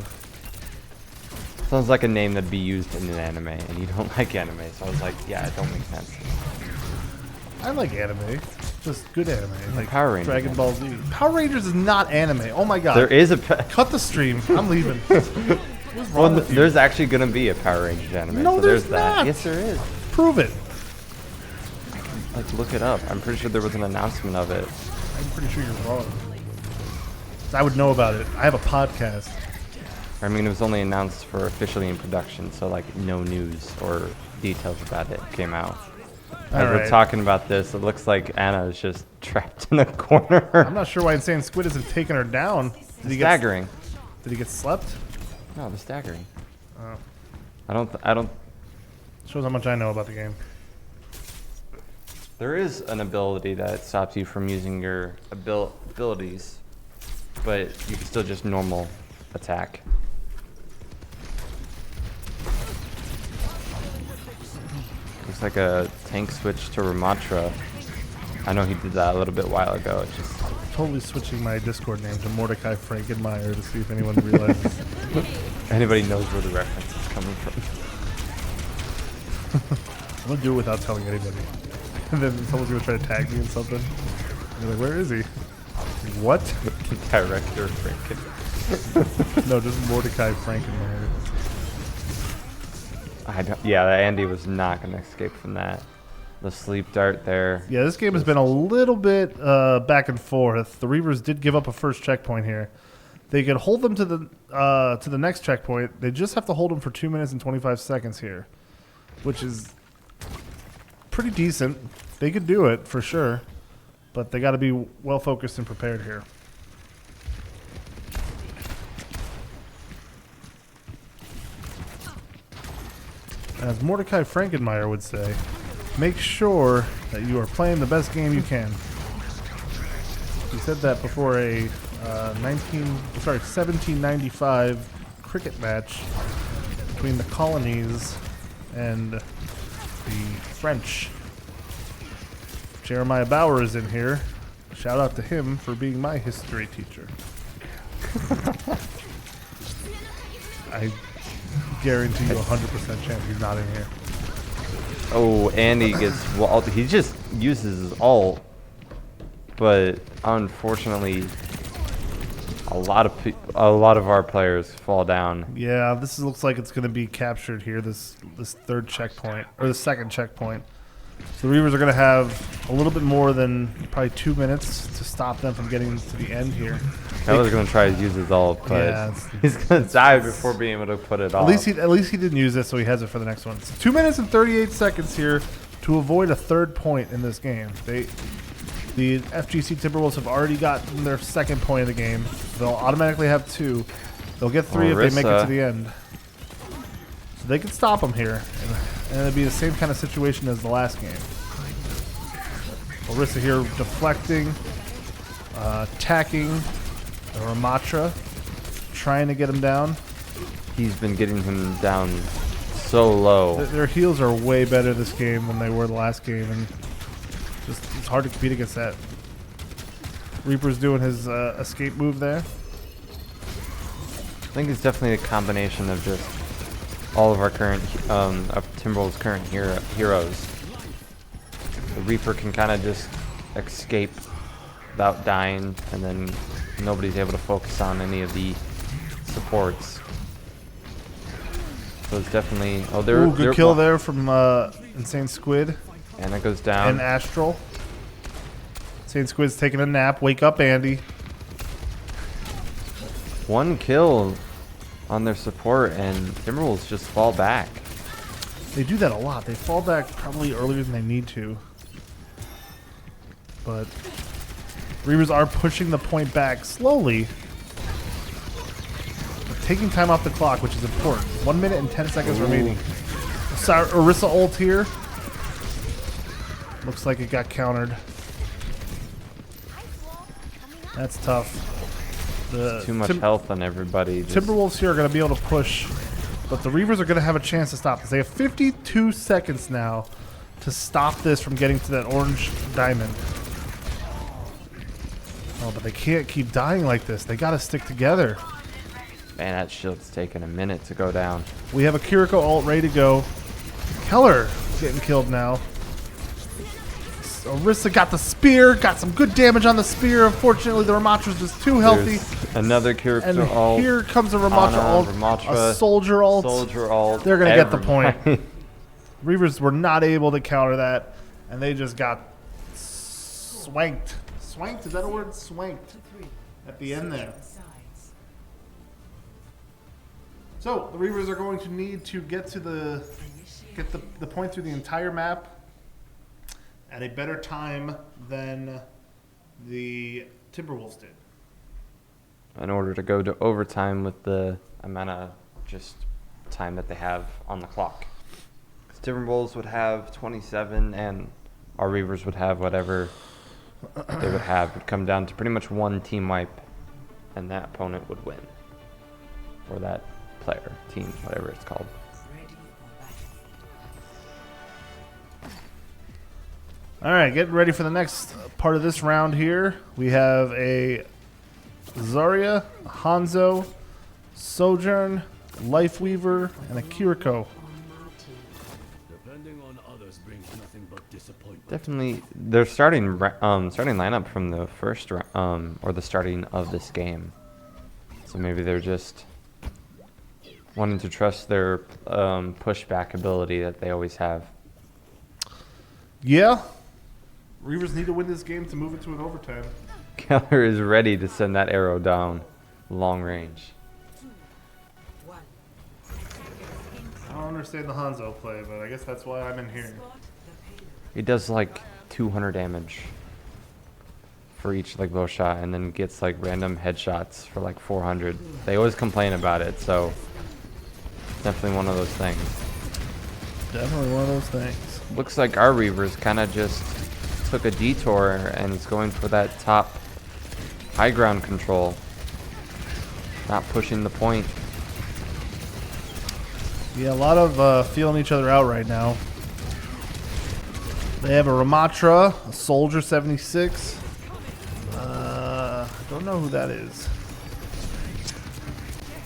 Sounds like a name that'd be used in an anime, and you don't like anime, so I was like, yeah, it don't make sense. I like anime. Just good anime. Like Power Rangers. Dragon Ball Z. Power Rangers is not anime. Oh my god. There is a... Cut the stream. I'm leaving. What's Well, wrong with you? there's actually going to be a Power Rangers anime, No, so there's that. not. Yes, there is. Prove it. Like, look it up. I'm pretty sure there was an announcement of it. I'm pretty sure you're wrong. I would know about it. I have a podcast. I mean, it was only announced for officially in production, so like no news or details about it came out. As we're Alright. talking about this, it looks like Anna is just trapped in a corner. I'm not sure why Insane Squid isn't taking her down. Did he Staggering. Did he get slept? No, the staggering. Oh. I don't. Shows how much I know about the game. There is an ability that stops you from using your abilities, but you can still just normal attack. Looks like a tank switch to Ramatra. I know he did that a little bit while ago. It's just Totally switching my Discord name to Mordecai Frankenmeyer to see if anyone realizes. anybody knows where the reference is coming from. I'm gonna do it without telling anybody. And then someone's gonna try to tag me in something. And they're like, where is he? Like, what? Director Franken. No, just Mordecai Frankenmeyer. Yeah, Andy was not going to escape from that. The sleep dart there. Yeah, this game has been a little bit back and forth. The Reavers did give up a first checkpoint here. They could hold them to the next checkpoint. They just have to hold them for 2 minutes and 25 seconds here, which is pretty decent. They could do it for sure, but they got to be well focused and prepared here. As Mordecai Frankenmeyer would say, make sure that you are playing the best game you can. He said that before a 1795 cricket match between the colonies and the French. Jeremiah Bauer is in here. Shout out to him for being my history teacher. I guarantee you 100% chance he's not in here. Oh, Andy gets ult. He just uses his ult, but unfortunately, A lot of our players fall down. Yeah, this looks like it's going to be captured here. This third checkpoint or the second checkpoint. So the Reavers are going to have a little bit more than probably 2 minutes to stop them from getting to the end here. Keller's going to try to use his ult, but Yeah, he's going to die before being able to put it off. at least he didn't use it, so he has it for the next one. So 2 minutes and 38 seconds here to avoid a third point in this game. The FGC Timberwolves have already gotten their second point of the game. They'll automatically have 2. They'll get 3 if they make it to the end. So they can stop them here. And it'll be the same kind of situation as the last game. Orisa here deflecting, attacking the Ramatra, trying to get him down. He's been getting him down so low. Their heals are way better this game than they were the last game, and just it's hard to compete against that. Reaper's doing his escape move there. I think it's definitely a combination of just all of our current, of Timberwolves' current heroes. The Reaper can kind of just escape without dying, and then nobody's able to focus on any of the supports. So it's definitely... Oh, good kill there from Insane Squid. And it goes down. And Astral. Insane Squid's taking a nap. Wake up, Andy. 1 kill on their support, and Timberwolves just fall back. They do that a lot. They fall back probably earlier than they need to. But Reavers are pushing the point back slowly. But taking time off the clock, which is important. 1 minute and 10 seconds remaining. Orisa ult here. Looks like it got countered. That's tough. Too much health on everybody. Timberwolves here are going to be able to push, but the Reavers are going to have a chance to stop this. They have 52 seconds now to stop this from getting to that orange diamond. Oh, but they can't keep dying like this. They got to stick together. Man, that shield's taking a minute to go down. We have a Kiriko ult ready to go. Keller getting killed now. Orisa got the spear, got some good damage on the spear. Unfortunately, the Ramatra's just too healthy. There's another character and ult. Here comes a Ramatra ult, a soldier ult. They're going to get the point. Reavers were not able to counter that, and they just got swanked. Swanked? Is that a word? Swanked at the end there. So, the Reavers are going to need to get the point through the entire map at a better time than the Timberwolves did. In order to go to overtime with the amount of just time that they have on the clock. Because Timberwolves would have 27 and our Reavers would have whatever they would have. It would come down to pretty much 1 team wipe, and that opponent would win. Or that player, team, whatever it's called. All right, getting ready for the next part of this round here. We have a Zarya, Hanzo, Sojourn, Lifeweaver, and a Kiriko. Definitely, their starting lineup from the first or the starting of this game. So maybe they're just wanting to trust their pushback ability that they always have. Yeah. Reavers need to win this game to move it to an overtime. Keller is ready to send that arrow down long range. I don't understand the Hanzo play, but I guess that's why I'm in here. He does like 200 damage for each like low shot, and then gets like random headshots for like 400. They always complain about it, so it's definitely one of those things. Definitely one of those things. Looks like our Reavers kind of just took a detour and is going for that top high ground control, not pushing the point. Yeah, a lot of feeling each other out right now. They have a Ramatra, a Soldier 76. Don't know who that is.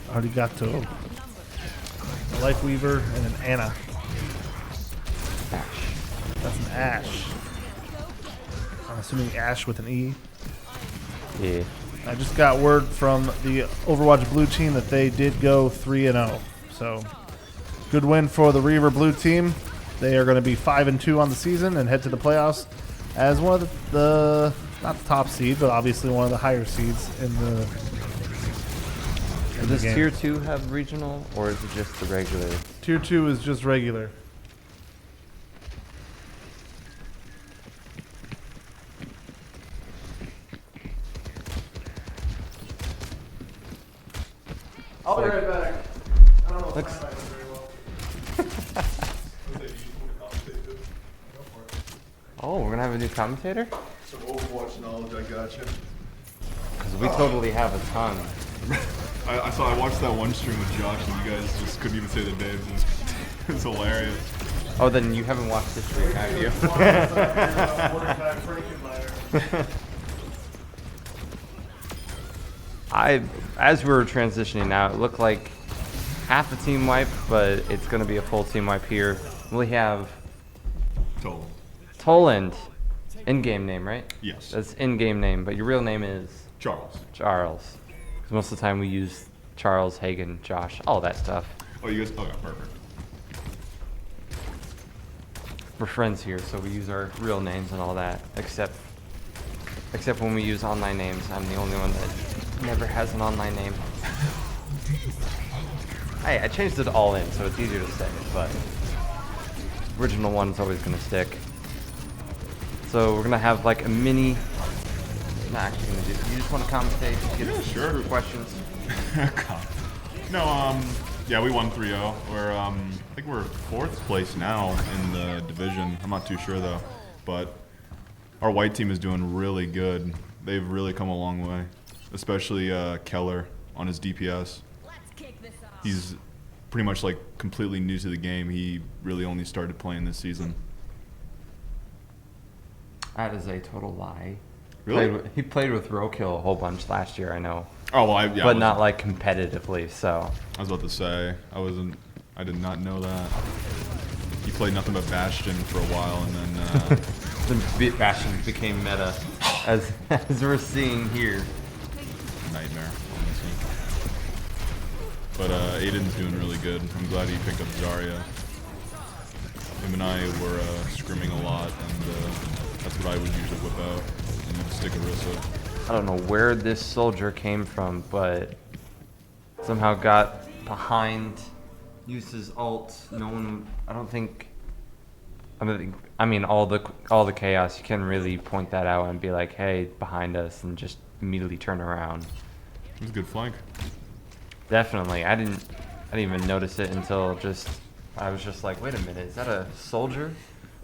Arigato. A Lifeweaver and an Ana. Ash. That's an Ash. I'm assuming Ash with an E. Yeah. I just got word from the Overwatch Blue team that they did go 3-0. So good win for the Reiver Blue team. They are going to be 5-2 on the season and head to the playoffs as one of the not the top seed, but obviously one of the higher seeds in the. Does Tier 2 have regional, or is it just the regular? Tier 2 is just regular. I'll be right back. I don't know if I very well. Oh, we're gonna have a new commentator? Some Overwatch knowledge, I gotcha. Because we totally have a ton. I watched that one stream with Josh and you guys just couldn't even say the names. It was hilarious. Oh, then you haven't watched this stream, have you? As we were transitioning out, it looked like half a team wipe, but it's going to be a full team wipe here. We have Toland, in-game name, right? Yes. That's in-game name, but your real name is? Charles. Charles. Because most of the time we use Charles, Hagen, Josh, all that stuff. Oh, you guys? Oh, yeah, perfect. We're friends here, so we use our real names and all that, except when we use online names. I'm the only one that never has an online name. Hey, I changed it all in, so it's easier to say, but original one's always gonna stick. So we're gonna have like a mini. Not actually gonna do. You just want to commentate? Yeah, sure. Through questions. No, yeah, we won 3-0. We're, I think we're 4th place now in the division. I'm not too sure though, but our white team is doing really good. They've really come a long way, especially Keller on his DPS. He's pretty much like completely new to the game. He really only started playing this season. That is a total lie. Really? He played with Rokill a whole bunch last year, I know. Oh well, yeah. But not like competitively, so. I was about to say I did not know that. He played nothing but Bastion for a while, and then. The Bastion became meta, as we're seeing here. Nightmare, honestly. But Aiden's doing really good. I'm glad he picked up Zarya. Him and I were scrimming a lot, and that's what I would usually whip out. And you'd stick Orisa. I don't know where this soldier came from, but somehow got behind, used his ult. No one, I don't think. I mean, all the chaos. You can really point that out and be like, "Hey, behind us," and just immediately turn around. It was a good flank. Definitely, I didn't even notice it until I was just like, "Wait a minute, is that a soldier?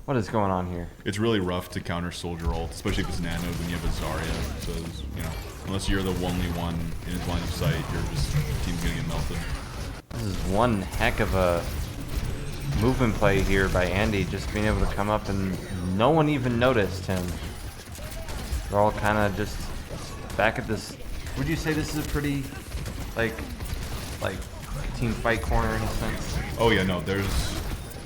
What is going on here?" It's really rough to counter soldier ult, especially if it's nano when you have a Zarya. So you know, unless you're the only one in his line of sight, team's gonna get melted. This is one heck of a movement play here by Andy, just being able to come up and no one even noticed him. They're all kind of just back at this. Would you say this is a pretty, like team fight corner in a sense? Oh yeah, no,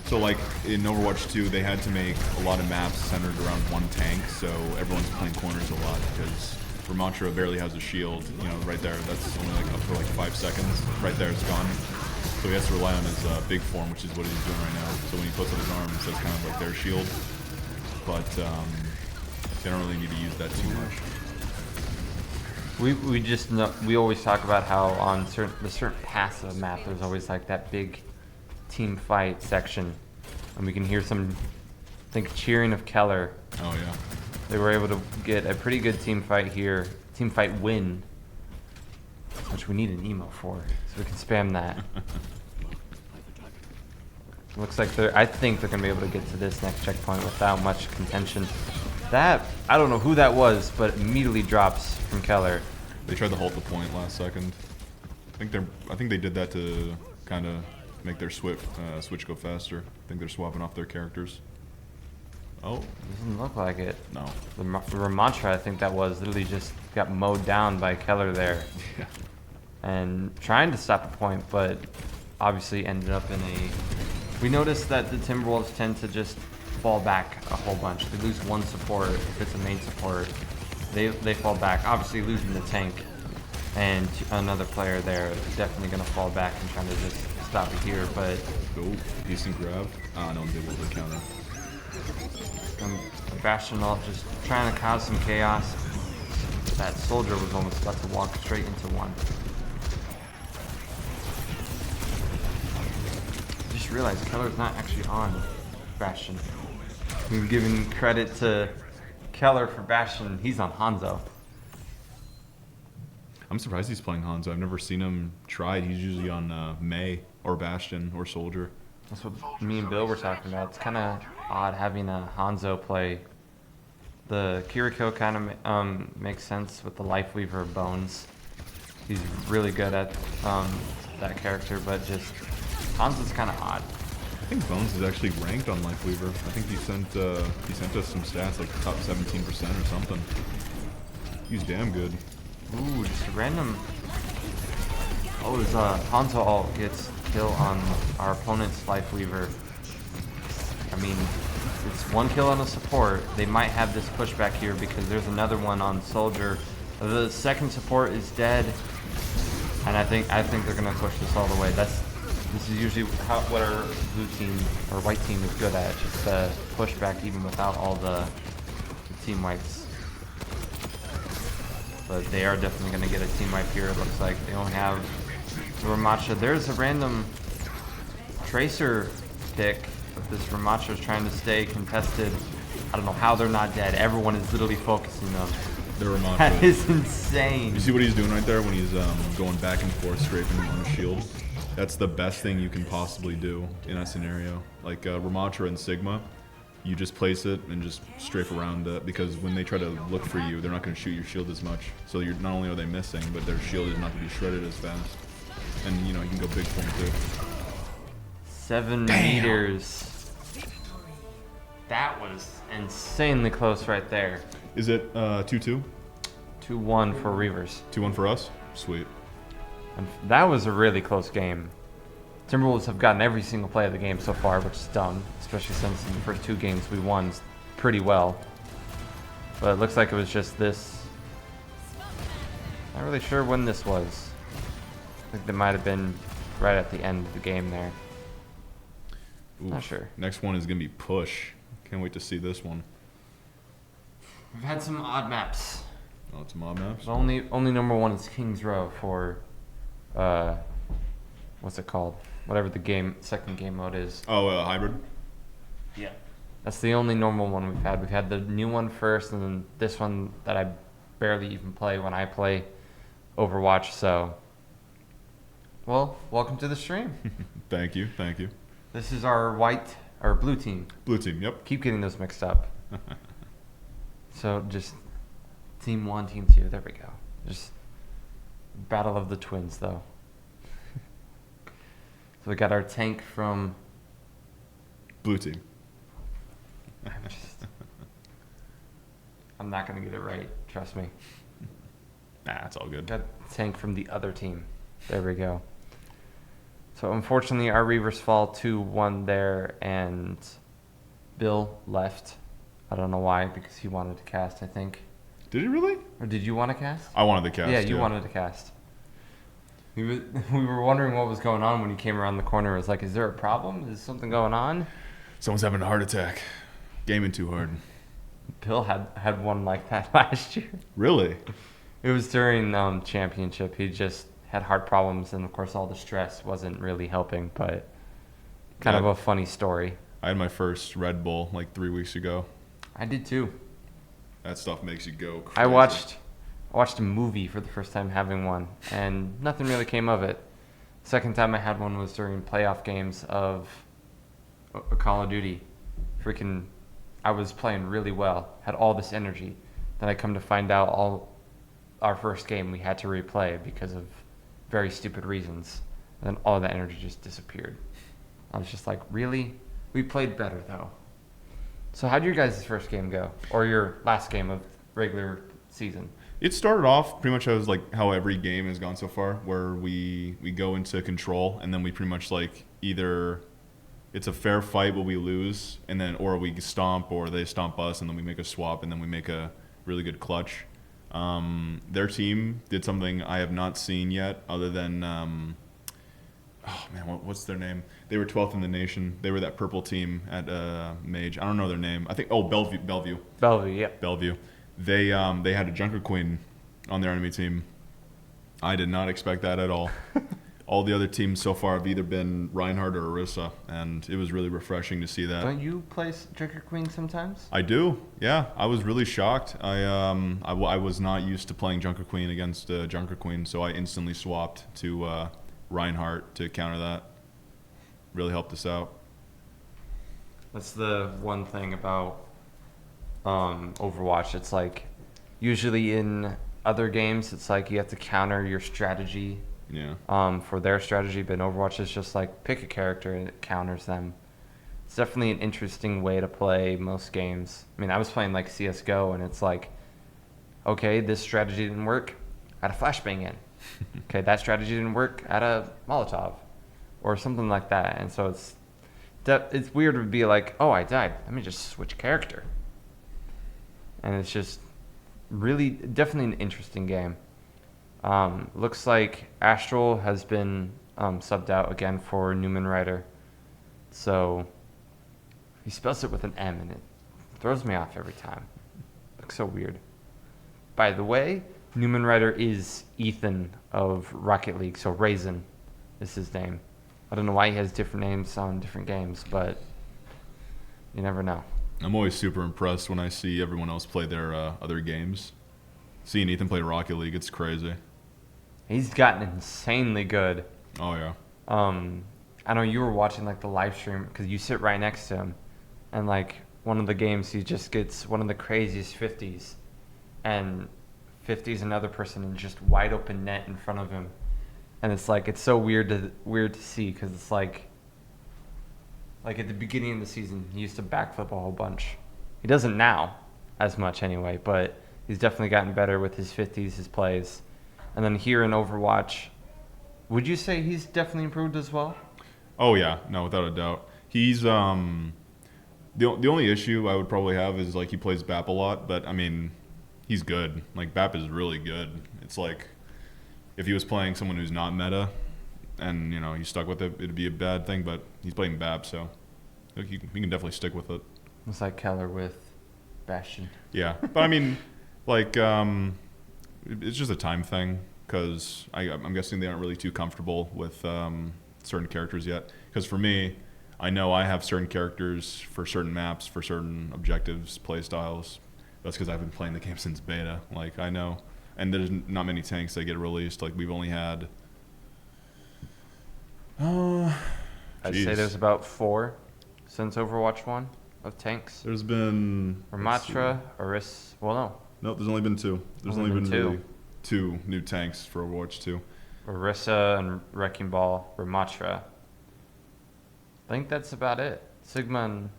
so like in Overwatch 2, they had to make a lot of maps centered around one tank, so everyone's playing corners a lot because Ramantra barely has a shield, you know, right there. That's only like up for like 5 seconds. Right there, it's gone. So he has to rely on his big form, which is what he's doing right now. So when he puts up his arms, that's kind of like their shield. But they don't really need to use that too much. We just know, we always talk about how on the certain passive map, there's always like that big team fight section, and we can hear some, I think, cheering of Keller. Oh yeah. They were able to get a pretty good team fight here, team fight win, which we need an emo for, so we can spam that. Looks like I think they're gonna be able to get to this next checkpoint without much contention. That, I don't know who that was, but immediately drops from Keller. They tried to hold the point last second. I think they did that to kind of make their switch go faster. I think they're swapping off their characters. Oh. Doesn't look like it. No. The Ramantra, I think that was, literally just got mowed down by Keller there. Yeah. And trying to stop the point, but obviously ended up in a... We noticed that the Timberwolves tend to just fall back a whole bunch. They lose one support if it's a main support. they fall back. Obviously losing the tank and another player there is definitely going to fall back and trying to just stop it here. But Oh, decent grab. Ah, no one's able to counter. Bastion just trying to cause some chaos. That soldier was almost about to walk straight into one. Just realized Keller's not actually on Bastion. We were giving credit to Keller for Bastion. He's on Hanzo. I'm surprised he's playing Hanzo. I've never seen him tried. He's usually on May or Bastion or Soldier. That's what me and Bill were talking about. It's kind of odd having a Hanzo play. The Kiriko kind of makes sense with the Life Weaver Bones. He's really good at that character, but just Hanzo's kind of odd. I think Bones is actually ranked on Life Weaver. I think he sent us some stats like top 17% or something. He's damn good. Ooh, just a random. Oh, his Hanzo ult gets kill on our opponent's Life Weaver. I mean, it's one kill on a support. They might have this pushback here because there's another one on Soldier. The second support is dead, and I think they're gonna push this all the way. This is usually what our blue team or white team is good at, just the pushback even without all the team wipes. But they are definitely gonna get a team wipe here. It looks like they only have Ramacha. There's a random Tracer pick. This Ramacha is trying to stay contested. I don't know how they're not dead. Everyone is literally focusing them. They're Ramacha. That is insane. You see what he's doing right there when he's going back and forth, scraping on a shield? That's the best thing you can possibly do in that scenario. Like Ramatra and Sigma, you just place it and just strafe around it, because when they try to look for you, they're not going to shoot your shield as much. So you're, not only are they missing, but their shield is not going to be shredded as fast. And you know, you can go big for them too. 7 meters. That was insanely close right there. Is it 2-2? 2-1 for Reavers. 2-1 for us? Sweet. And that was a really close game. Timberwolves have gotten every single play of the game so far, which is dumb, especially since in the first 2 games we won pretty well. But it looks like it was just this. Not really sure when this was. I think that might have been right at the end of the game there. Oof. Not sure. Next one is going to be Push. Can't wait to see this one. We've had some odd maps. Oh, it's mob maps? The only number 1 is King's Row for, what's it called? Whatever the second game mode is. Oh, Hybrid? Yeah. That's the only normal one we've had. We've had the new one first, and then this one that I barely even play when I play Overwatch, so. Well, welcome to the stream. Thank you, thank you. This is our blue team. Blue team, yep. Keep getting those mixed up. So just team 1, team 2, there we go. Just battle of the twins, though. So we got our tank from Blue team. I'm not gonna get it right, trust me. Nah, it's all good. Got tank from the other team. There we go. So unfortunately our Reavers fall 2-1 there, and Bill left. I don't know why, because he wanted to cast, I think. Did he really? Or did you want to cast? I wanted to cast. Yeah, you wanted to cast. We were wondering what was going on when he came around the corner. It was like, is there a problem? Is something going on? Someone's having a heart attack. Gaming too hard. Bill had one like that last year. Really? It was during championship. He just had heart problems, and of course all the stress wasn't really helping, but kind of a funny story. I had my first Red Bull like 3 weeks ago. I did too. That stuff makes you go crazy. I watched a movie for the first time having one, and nothing really came of it. Second time I had one was during playoff games of a Call of Duty. Freaking, I was playing really well, had all this energy. Then I come to find out our first game we had to replay because of very stupid reasons. And then all that energy just disappeared. I was just like, really? We played better though. So how'd your guys' first game go? Or your last game of regular season? It started off pretty much as like how every game has gone so far, where we go into control, and then we pretty much like either it's a fair fight but we lose, and then or we stomp or they stomp us, and then we make a swap, and then we make a really good clutch. Their team did something I have not seen yet, other than oh man, what's their name? They were 12th in the nation. They were that purple team at Mage. I don't know their name. I think Bellevue. Yeah. Bellevue. They had a Junker Queen on their enemy team. I did not expect that at all. All the other teams so far have either been Reinhardt or Orisa, and it was really refreshing to see that. Don't you play Junker Queen sometimes? I do, yeah. I was really shocked. I was not used to playing Junker Queen against Junker Queen, so I instantly swapped to Reinhardt to counter that. Really helped us out. That's the one thing about Overwatch. It's like usually in other games, it's like you have to counter your strategy. Yeah. For their strategy, but in Overwatch is just like pick a character and it counters them. It's definitely an interesting way to play most games. I mean, I was playing like CS:GO, and it's like, okay, this strategy didn't work, add a flashbang in. Okay, that strategy didn't work, add a Molotov, or something like that. And so it's weird to be like, oh, I died, let me just switch character. And it's just really definitely an interesting game. Looks like Astral has been subbed out again for Newman Rider. So he spells it with an M, and it throws me off every time. Looks so weird. By the way, Newman Rider is Ethan of Rocket League, so Raisin is his name. I don't know why he has different names on different games, but you never know. I'm always super impressed when I see everyone else play their other games. Seeing Ethan play Rocket League, it's crazy. He's gotten insanely good. Oh, yeah. I know you were watching like the live stream because you sit right next to him, and like one of the games he just gets one of the craziest 50s, and 50s another person in just wide open net in front of him, and it's like it's so weird to see because it's like at the beginning of the season he used to backflip a whole bunch. He doesn't now as much anyway, but he's definitely gotten better with his 50s, his plays. And then here in Overwatch, would you say he's definitely improved as well? Oh yeah, no, without a doubt. He's the only issue I would probably have is like he plays BAP a lot, but I mean, he's good. Like BAP is really good. It's like if he was playing someone who's not meta, and you know he's stuck with it, it'd be a bad thing. But he's playing BAP, so he can definitely stick with it. It's like Keller with Bastion. Yeah, but I mean, like it's just a time thing because I'm guessing they aren't really too comfortable with certain characters yet. Because for me, I know I have certain characters for certain maps, for certain objectives, play styles. That's because I've been playing the game since beta. Like I know, and there's not many tanks that get released. Like we've only had. I'd say there's about 4 since Overwatch 1 of tanks. There's been Ramatra, Oris. Well, no. Nope, there's only been 2. There's only been 2. Really 2 new tanks for Overwatch 2. Orisa and Wrecking Ball, Ramatra. I think that's about it. Sigma and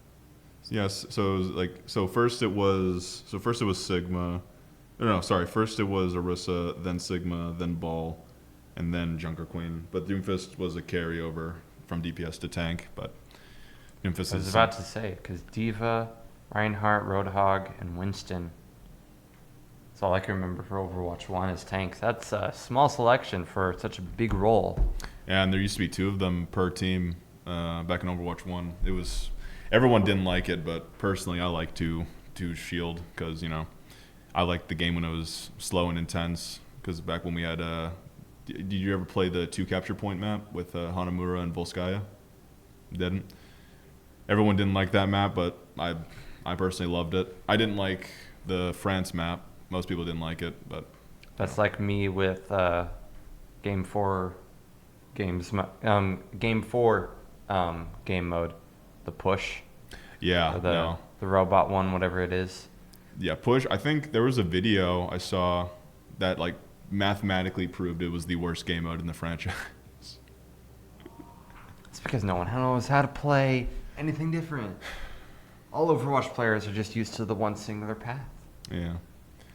Yes, so it was like first it was Sigma. No, sorry. First it was Orisa, then Sigma, then Ball, and then Junker Queen. But Doomfist was a carryover from DPS to tank. But Doomfist I was about to say because Diva, Reinhardt, Roadhog, and Winston. That's all I can remember for Overwatch 1 is tanks. That's a small selection for such a big role. Yeah, and there used to be 2 of them per team back in Overwatch 1. It was everyone didn't like it, but personally I like to shield because you know I liked the game when it was slow and intense. Because back when we had did you ever play the 2 capture point map with Hanamura and Volskaya? Didn't. Everyone didn't like that map, but I personally loved it. I didn't like the France map. Most people didn't like it, but that's like me with game 4 game mode, the push. Yeah, the robot one, whatever it is. Yeah, push. I think there was a video I saw that like mathematically proved it was the worst game mode in the franchise. It's because no one knows how to play anything different. All Overwatch players are just used to the one singular path. Yeah.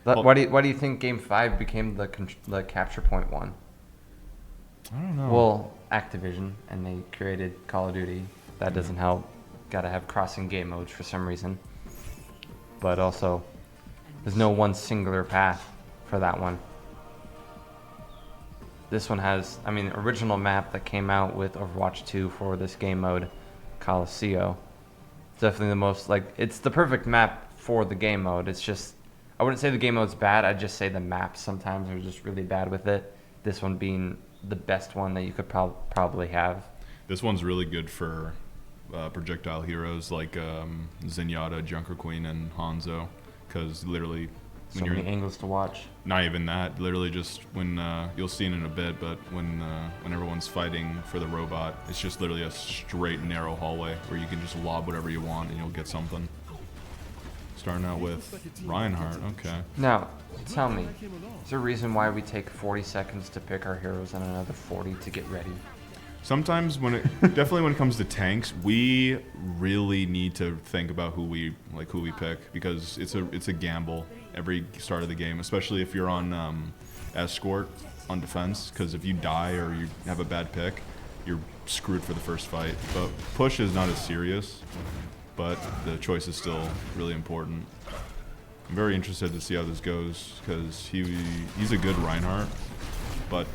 Why do you think Game 5 became the capture point one? I don't know. Well, Activision, and they created Call of Duty. That doesn't help. Got to have crossing game modes for some reason. But also, there's no one singular path. for that one. This one has, I mean, original map that came out with Overwatch 2 for this game mode, Coliseum. Definitely the most, like, it's the perfect map for the game mode. It's just, I wouldn't say the game mode's bad, I'd just say the maps sometimes are just really bad with it. This one being the best one that you could probably have. This one's really good for projectile heroes like Zenyatta, Junker Queen, and Hanzo, because literally So many angles to watch. not even that, literally just when you'll see it in a bit, but when everyone's fighting for the robot, it's just literally a straight narrow hallway where you can just lob whatever you want and you'll get something. Starting out with Reinhardt, okay. Now, tell me, is there a reason why we take 40 seconds to pick our heroes and another 40 to get ready? Sometimes definitely when it comes to tanks, we really need to think about who we pick, because it's a gamble every start of the game, especially if you're on escort on defense, because if you die or you have a bad pick, you're screwed for the first fight. But push is not as serious, but the choice is still really important. I'm very interested to see how this goes, because he's a good Reinhardt, but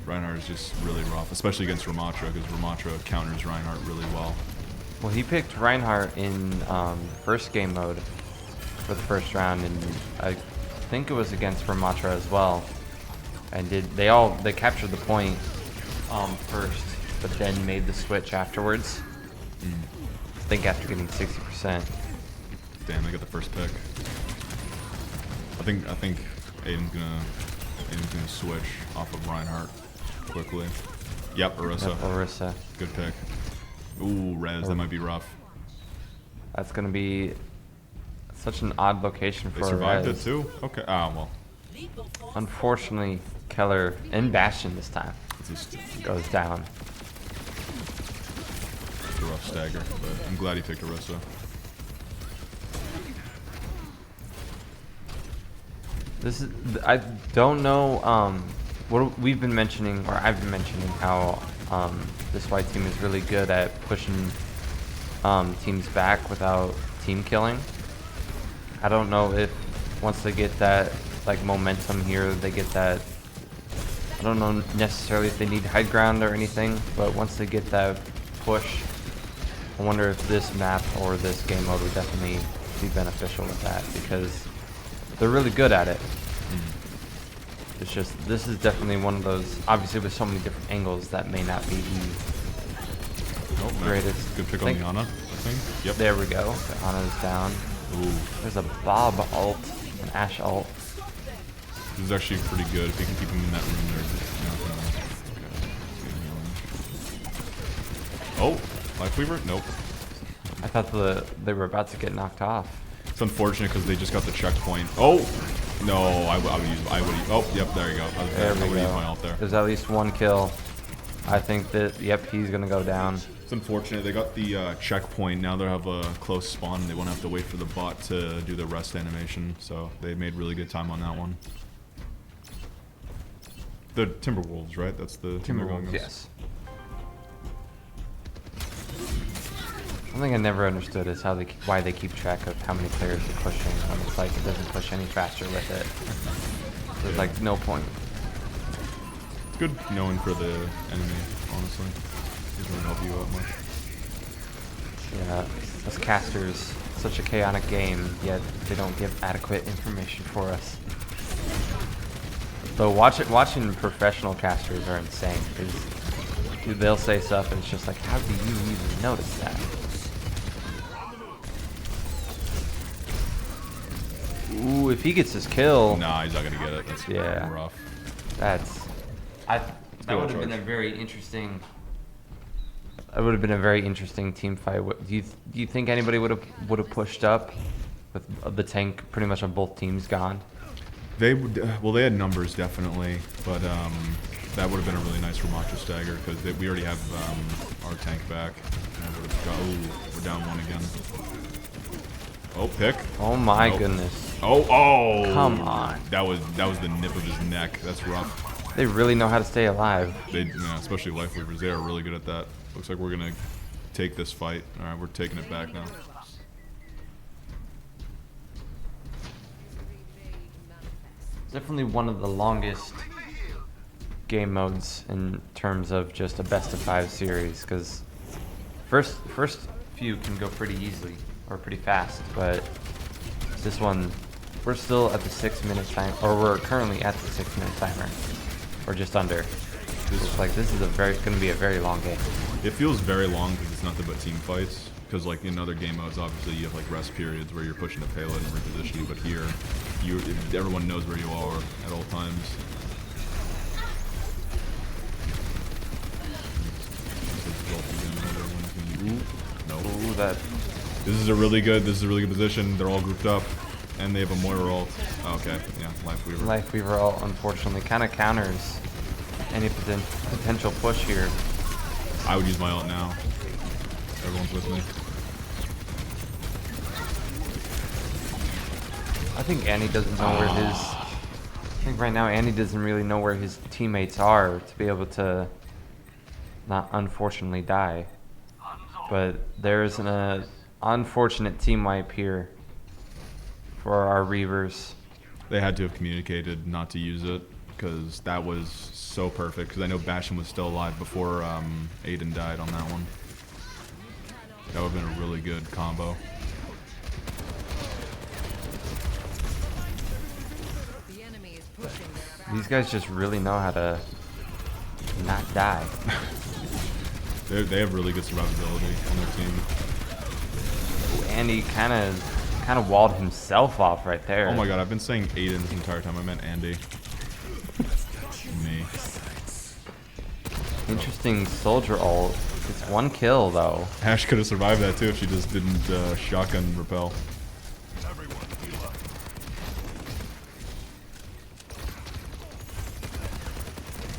Reinhardt is just really rough, especially against Ramatra, because Ramatra counters Reinhardt really well. Well, he picked Reinhardt in first game mode for the first round, and I think it was against Ramatra as well. And they captured the point first, but then made the switch afterwards. I think after getting 60%. Damn, they got the first pick. I think Aiden's gonna switch off of Reinhardt quickly. Yep, Orisa. Yep, Orisa. Good pick. Ooh, Rez, that might be rough. That's gonna be such an odd location for They survived Rez. it too? Okay, well. Unfortunately, Keller and Bastion this time It's goes down. a rough stagger, but I'm glad he picked Orisa. This is, I don't know, what we've been mentioning, or I've been mentioning how this white team is really good at pushing teams back without team killing. I don't know if once they get that like momentum here, they get that, I don't know necessarily if they need high ground or anything, but once they get that push, I wonder if this map or this game mode would definitely be beneficial with that, because they're really good at it. It's just, this is definitely one of those, obviously with so many different angles, that may not be the greatest. Good pick on the Ana, I think. Yep. There we go. The Ana's down. Ooh. There's a Bob ult, an Ashe ult. This is actually pretty good. If you can keep him in that room there. Oh, Lifeweaver? Nope. I thought they were about to get knocked off. It's unfortunate because they just got the checkpoint. Oh! No, I would use, oh, yep, there you go. I would use my ult there. There's at least one kill. I think that, yep, he's going to go down. It's unfortunate. They got the checkpoint. Now they have a close spawn, and they won't have to wait for the bot to do the rest animation. So they made really good time on that one. The Timberwolves, right? That's the team they're going against. Yes. One thing I never understood is why they keep track of how many players they're pushing when it's like it doesn't push any faster with it. There's like no point. It's good knowing for the enemy, honestly. It doesn't really help you out much. Yeah, as casters, such a chaotic game, yet they don't give adequate information for us. Though watching professional casters are insane, because they'll say stuff and it's just like, how do you even notice that? Ooh, if he gets his kill. Nah, he's not gonna get it. That's rough. That would have been a very interesting. That would have been a very interesting team fight. Do you think anybody would have pushed up with the tank pretty much on both teams gone? They would. Well, they had numbers definitely, but that would have been a really nice Ramatra stagger because we already have our tank back. We're down one again. Oh, pick. Oh my goodness. Oh. Come on. That was the nip of his neck. That's rough. They really know how to stay alive. Especially Lifeweavers. They are really good at that. Looks like we're gonna take this fight. All right, we're taking it back now. definitely one of the longest game modes in terms of just a best of 5 series, because first few can go pretty easily or pretty fast, but this one we're still at the 6-minute time, or we're currently at the 6-minute timer, or just under. It's like this is going to be a very long game. It feels very long because it's nothing but team fights. Because like in other game modes, obviously you have like rest periods where you're pushing the payload and repositioning, but here, everyone knows where you are at all times. No. Ooh, that. This is a really good position. They're all grouped up, and they have a Moira ult. Oh, okay, yeah, Life Weaver. Life Weaver ult, unfortunately, kind of counters any potential push here. I would use my ult now. Everyone's with me. I think Andy doesn't know where his. I think right now Andy doesn't really know where his teammates are to be able to not unfortunately die. But there's an unfortunate team wipe here for our Reivers. They had to have communicated not to use it because that was so perfect. Because I know Bastion was still alive before Aiden died on that one. That would have been a really good combo. These guys just really know how to not die. They have really good survivability on their team. Ooh, Andy kind of walled himself off right there. Oh my god, I've been saying Aiden this entire time. I meant Andy. Me. Interesting soldier ult. It's 1 kill though. Ash could have survived that too if she just didn't shotgun repel.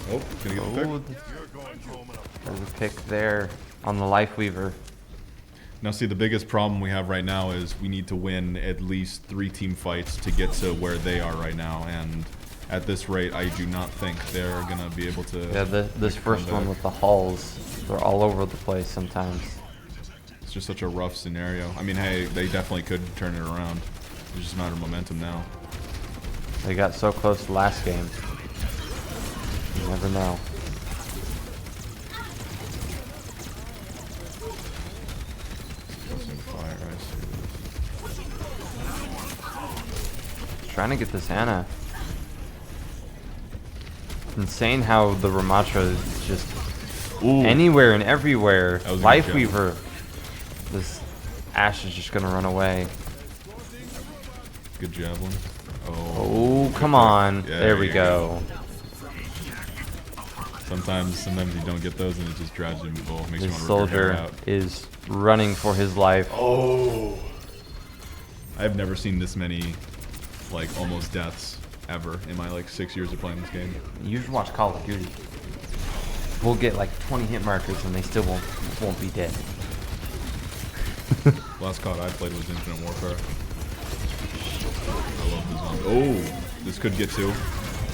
Oh, gonna get the pick. There's a pick there on the Life Weaver. Now see, the biggest problem we have right now is we need to win at least 3 team fights to get to where they are right now, and at this rate, I do not think they're gonna be able to. Yeah, this first one with the hulls, they're all over the place sometimes. It's just such a rough scenario. I mean, hey, they definitely could turn it around. It's just a matter of momentum now. They got so close to last game. You never know. Trying to get this Ana. It's insane how the Ramatra is just anywhere and everywhere. Life Weaver. This Ashe is just gonna run away. Good javelin. Oh, come on. Yeah, there we go. Sometimes you don't get those and it just drives you. Well, makes you This want to rip your hair soldier out. is running for his life. Oh! I've never seen this many, like, almost deaths ever in my, like, 6 years of playing this game. You should watch Call of Duty. We'll get like 20 hit markers and they still won't be dead. Last COD I played was Infinite Warfare. I love the zombie. Oh! This could get 2.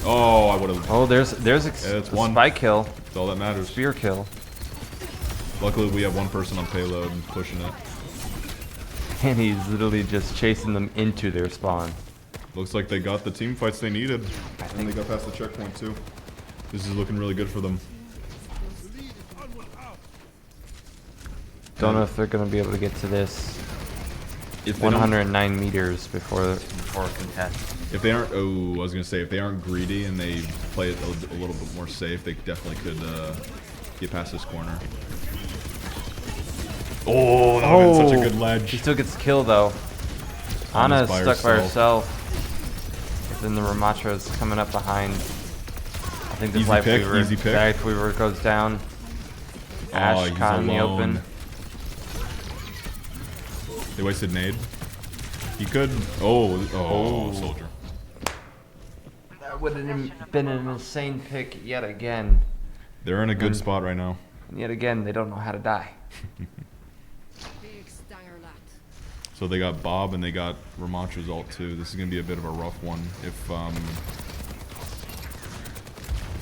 Oh, I would have. Oh, there's a one. spy kill. That's all that matters. Spear kill. Luckily, we have one person on payload and pushing it. And he's literally just chasing them into their spawn. Looks like they got the team fights they needed. And they got past the checkpoint too. This is looking really good for them. Don't know if they're gonna be able to get to this. If they 109 meters before contest. If they aren't, oh, I was gonna say if they aren't greedy and they play it a little bit more safe, they definitely could get past this corner. Oh, that would have been such a good ledge. She still gets the kill though. Ana is stuck by herself. But then the Ramatra is coming up behind. I think this Life Weaver goes down. Ashe caught in the open. They wasted nade. He could. Oh, soldier. That would have been an insane pick yet again. They're in a good spot right now. And yet again, they don't know how to die. So they got Bob and they got Ramatra's ult too. This is going to be a bit of a rough one. If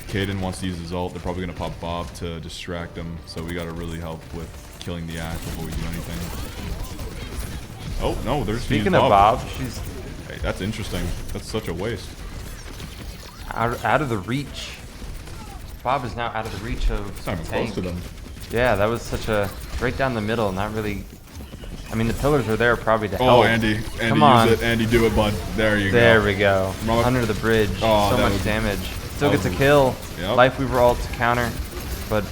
Caden wants to use his ult, they're probably going to pop Bob to distract him. So we got to really help with killing the Ashe before we do anything. Oh, no, they're just Speaking of Bob, she's... Hey, that's interesting. That's such a waste. out of the reach. Bob is now out of the reach of It's not even tank. close to them. Yeah, that was such a right down the middle. Not really. I mean, the pillars are there probably to help. Oh, Andy, Come on. use it. Andy, do it, bud. There you go. There we go. Wrong- Under the bridge. Oh, So that much was- damage. Still that gets a was- kill. Yep. Life Weaver ult to counter, but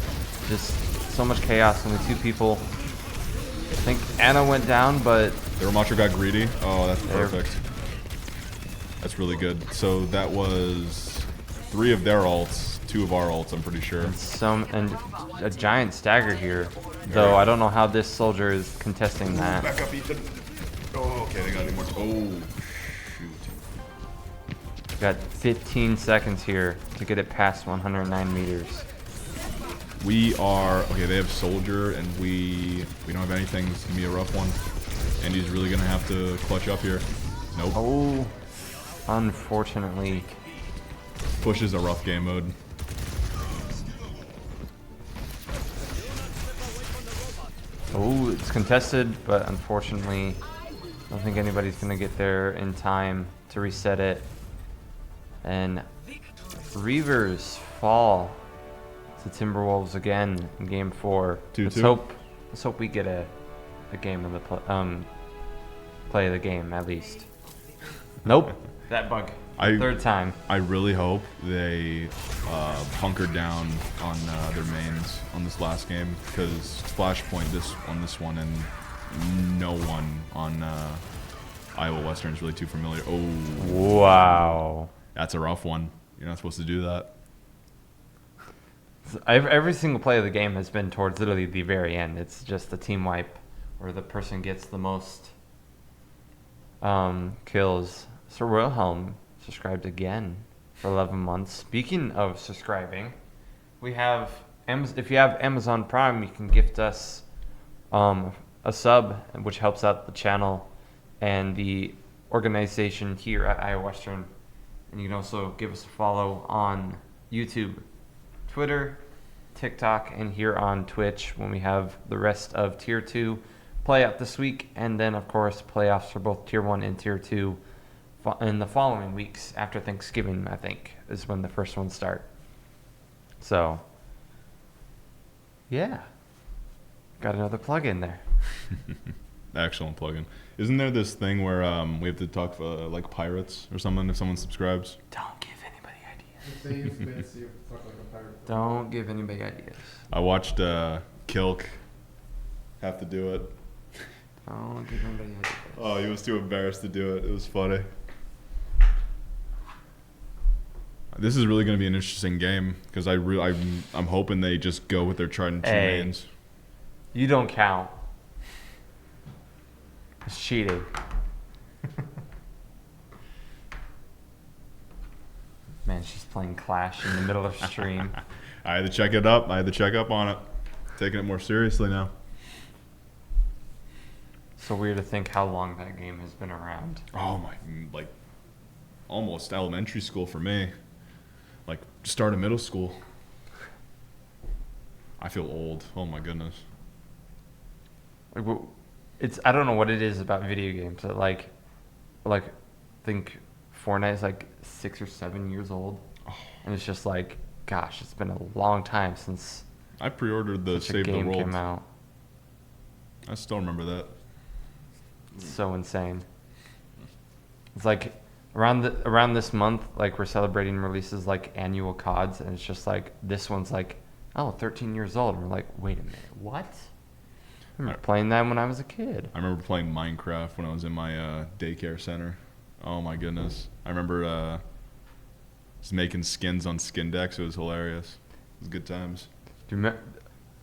just so much chaos. Only 2 people. I think Anna went down, but The Ramacho got greedy. Oh, that's There. perfect. That's really good. So that was 3 of their ults, 2 of our ults, I'm pretty sure. and a giant stagger here. Though I don't know how this soldier is contesting that. Back up, Ethan. Oh, okay, they got any more. Oh, shoot. Got 15 seconds here to get it past 109 meters. We are okay. They have soldier, and we don't have anything. It's gonna be a rough one. Andy's really gonna have to clutch up here. Nope. Oh, unfortunately. Push is a rough game mode. Oh, it's contested, but unfortunately, I don't think anybody's gonna get there in time to reset it. And Reivers fall to Timberwolves again in game 4. 2-2. Let's hope we get a game of the play of the game at least. Nope. That bug. Third time. I really hope they hunkered down on their mains on this last game, because Flashpoint on this one, and no one on Iowa Western is really too familiar. Oh, Wow. that's a rough one. You're not supposed to do that. Every single play of the game has been towards literally the very end. It's just the team wipe where the person gets the most kills. Sir Wilhelm subscribed again for 11 months. Speaking of subscribing, we have if you have Amazon Prime, you can gift us a sub, which helps out the channel and the organization here at Iowa Western. And you can also give us a follow on YouTube, Twitter, TikTok, and here on Twitch when we have the rest of Tier 2 play out this week. And then, of course, playoffs for both Tier 1 and Tier 2 in the following weeks after Thanksgiving, I think, is when the first ones start. So, yeah. Got another plug in there. Excellent plugin. Isn't there this thing where we have to talk like pirates or something if someone subscribes? Don't give anybody ideas. Don't give anybody ideas. I watched Kilk have to do it. Don't give anybody ideas. Oh, he was too embarrassed to do it. It was funny. This is really going to be an interesting game because I'm hoping they just go with their tried and true Hey. mains. You don't count. It's cheating. Man, she's playing Clash in the middle of stream. I had to check it up. I had to check up on it. Taking it more seriously now. So weird to think how long that game has been around. Oh my, like almost elementary school for me. Like start of middle school. I feel old. Oh my goodness. Like, it's I don't know what it is about video games that like think Fortnite is like 6 or 7 years old, and it's just like, gosh, it's been a long time since I pre-ordered the such a Save the game World. came out. I still remember that. It's so insane. It's like around this month, like we're celebrating releases like annual CODs, and it's just like this one's like, oh, 13 years old, and we're like, wait a minute, what? I remember playing that when I was a kid. I remember playing Minecraft when I was in my daycare center. Oh my goodness. I remember just making skins on Skin Decks. It was hilarious. It was good times. Do you remember,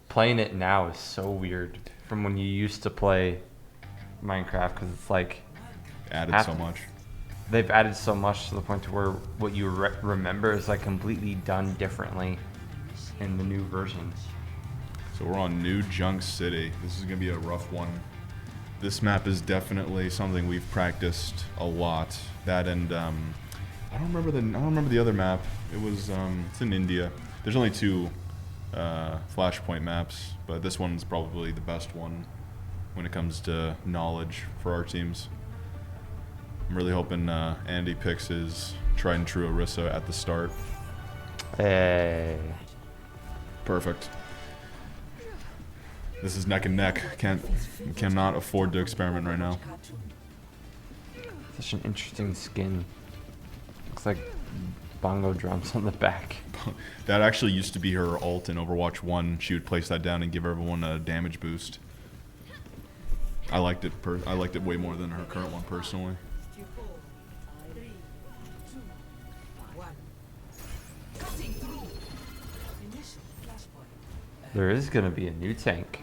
playing it now is so weird from when you used to play Minecraft, because it's like Added so much. they've added so much to the point to where what you remember is like completely done differently in the new versions. So we're on New Junk City. This is gonna be a rough one. This map is definitely something we've practiced a lot. That and I don't remember the other map. It was it's in India. There's only 2 Flashpoint maps, but this one's probably the best one when it comes to knowledge for our teams. I'm really hoping Andy picks his tried and true Orisa at the start. Hey. Perfect. This is neck and neck. Cannot afford to experiment right now. Such an interesting skin. Looks like bongo drums on the back. That actually used to be her ult in Overwatch 1. She would place that down and give everyone a damage boost. I liked it. I liked it way more than her current one personally. There is going to be a new tank,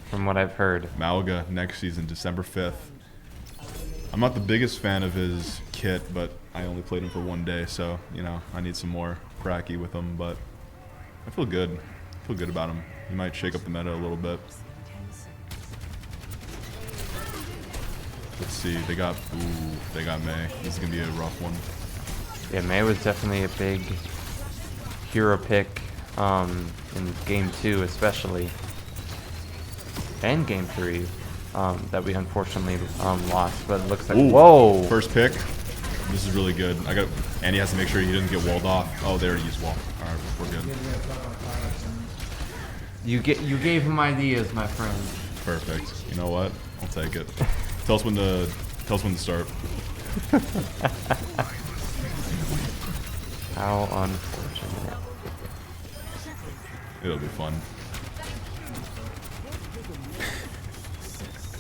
from what I've heard. Malga next season, December 5th. I'm not the biggest fan of his kit, but I only played him for 1 day, so, you know, I need some more cracky with him, but I feel good. I feel good about him. He might shake up the meta a little bit. Let's see, they got Mei. This is going to be a rough one. Yeah, Mei was definitely a big hero pick in Game 2 especially, and Game 3 that we unfortunately lost, but it looks like, ooh, whoa! First pick. This is really good. Andy has to make sure he doesn't get walled off. Oh, they already used wall. All right, we're good. You gave him ideas, my friend. Perfect. You know what? I'll take it. Tell us when to start. How unfortunate. It'll be fun.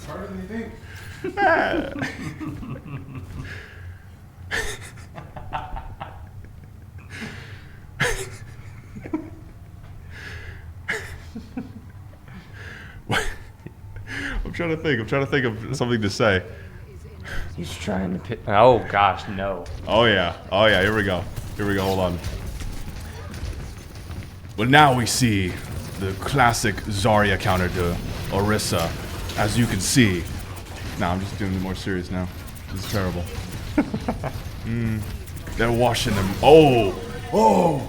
Harder than you think. I'm trying to think. I'm trying to think of something to say. He's trying to pick. Oh gosh, no. Oh yeah. Oh yeah. Here we go. Here we go. Hold on. Well, now we see the classic Zarya counter to Orisa, as you can see. Nah, I'm just doing it more serious now. This is terrible. They're washing them. Oh! Oh!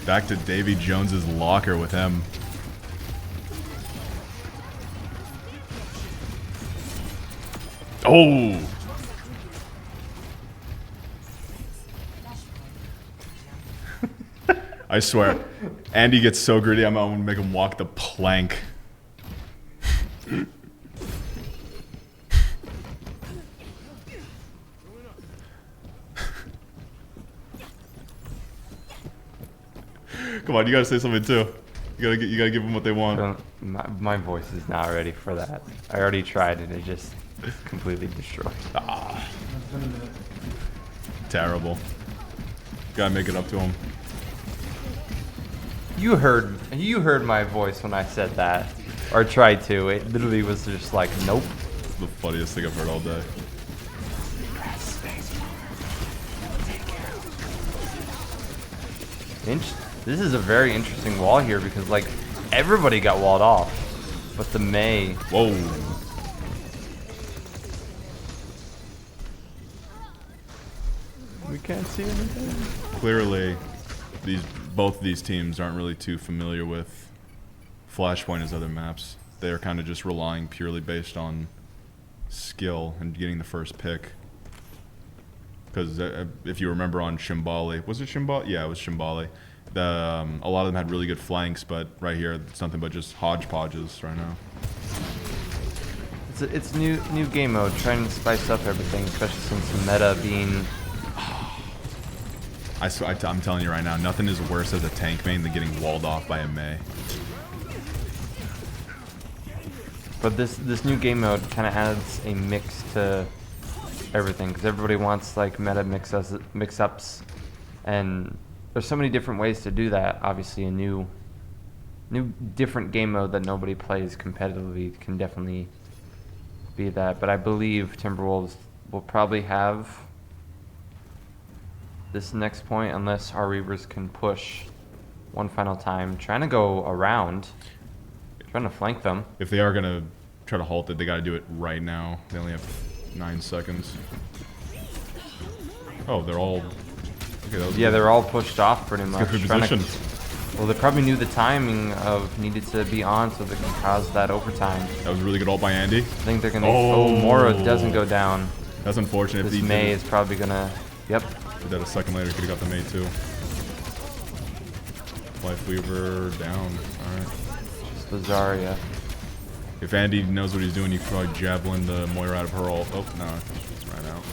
Back to Davy Jones's locker with him. Oh! I swear, Andy gets so greedy, I'm gonna make him walk the plank. Come on, you gotta say something too. You gotta give them what they want. My voice is not ready for that. I already tried and it just completely destroyed. Ah, terrible. Gotta make it up to him. You heard my voice when I said that, or tried to. It literally was just like, nope. It's the funniest thing I've heard all day. This is a very interesting wall here because like everybody got walled off, but the Mei. Whoa. We can't see anything. Clearly, both of these teams aren't really too familiar with Flashpoint as other maps. They are kind of just relying purely based on skill and getting the first pick. Because if you remember on Shimbali, was it Shimbali? Yeah, it was Shimbali. A lot of them had really good flanks, but right here it's nothing but just hodgepodges right now. It's new game mode, trying to spice up everything, especially since meta being. I'm telling you right now, nothing is worse as a tank main than getting walled off by a Mei. But this new game mode kind of adds a mix to everything, because everybody wants like meta mix-ups, and there's so many different ways to do that. Obviously, a new different game mode that nobody plays competitively can definitely be that. But I believe Timberwolves will probably have this next point unless our Reavers can push one final time, trying to go around, trying to flank them. If they are gonna try to halt it, they gotta do it right now. They only have 9 seconds. Oh, they're all. Okay, that was Yeah, good. they're all pushed off pretty much. Good trying position. Well, they probably knew the timing of needed to be on so they can cause that overtime. That was a really good ult by Andy. I think they're gonna. Oh, Mora doesn't go down. That's unfortunate. This if he May did is probably gonna. Yep. did that a second later, could have got the May too. Life Weaver down. Alright. It's the Zarya. If Andy knows what he's doing, he could probably javelin the Moira out of her ult. Oh, no. It's right out.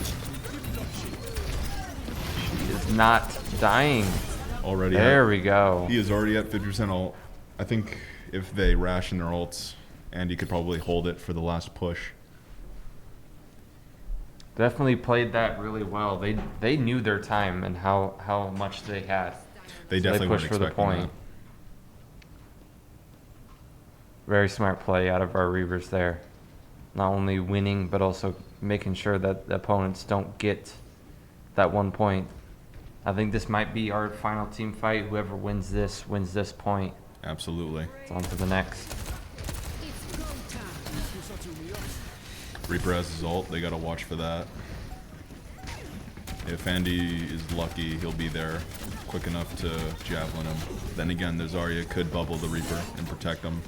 She is not dying. Already There we go. He is already at 50% ult. I think if they ration their ults, Andy could probably hold it for the last push. Definitely played that really well. They knew their time and how much they had. They So definitely pushed weren't for the expecting point. Very smart play out of our Reavers there. Not only winning, but also making sure that the opponents don't get that 1 point. I think this might be our final team fight. Whoever wins this point. that. Absolutely. It's on to the next. Reaper has his ult. They gotta watch for that. If Andy is lucky, he'll be there quick enough to javelin him. Then again, the Zarya could bubble the Reaper and protect him.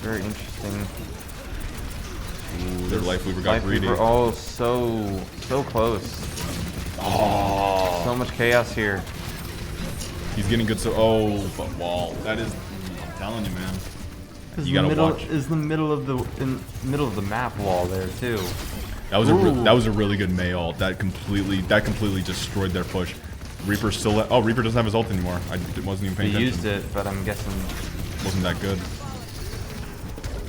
Very interesting. Ooh, their Life Weaver got Life greedy. Weaver, oh, so close. Oh, So much chaos here. he's getting good. So, oh, but wall. That is, I'm telling you, man. You gotta watch. Is the middle of the map wall there too. That was that was a really good May ult. That completely destroyed their push. Reaper still. Oh, Reaper doesn't have his ult anymore. I wasn't even paying He attention. used it, but I'm guessing Wasn't that good.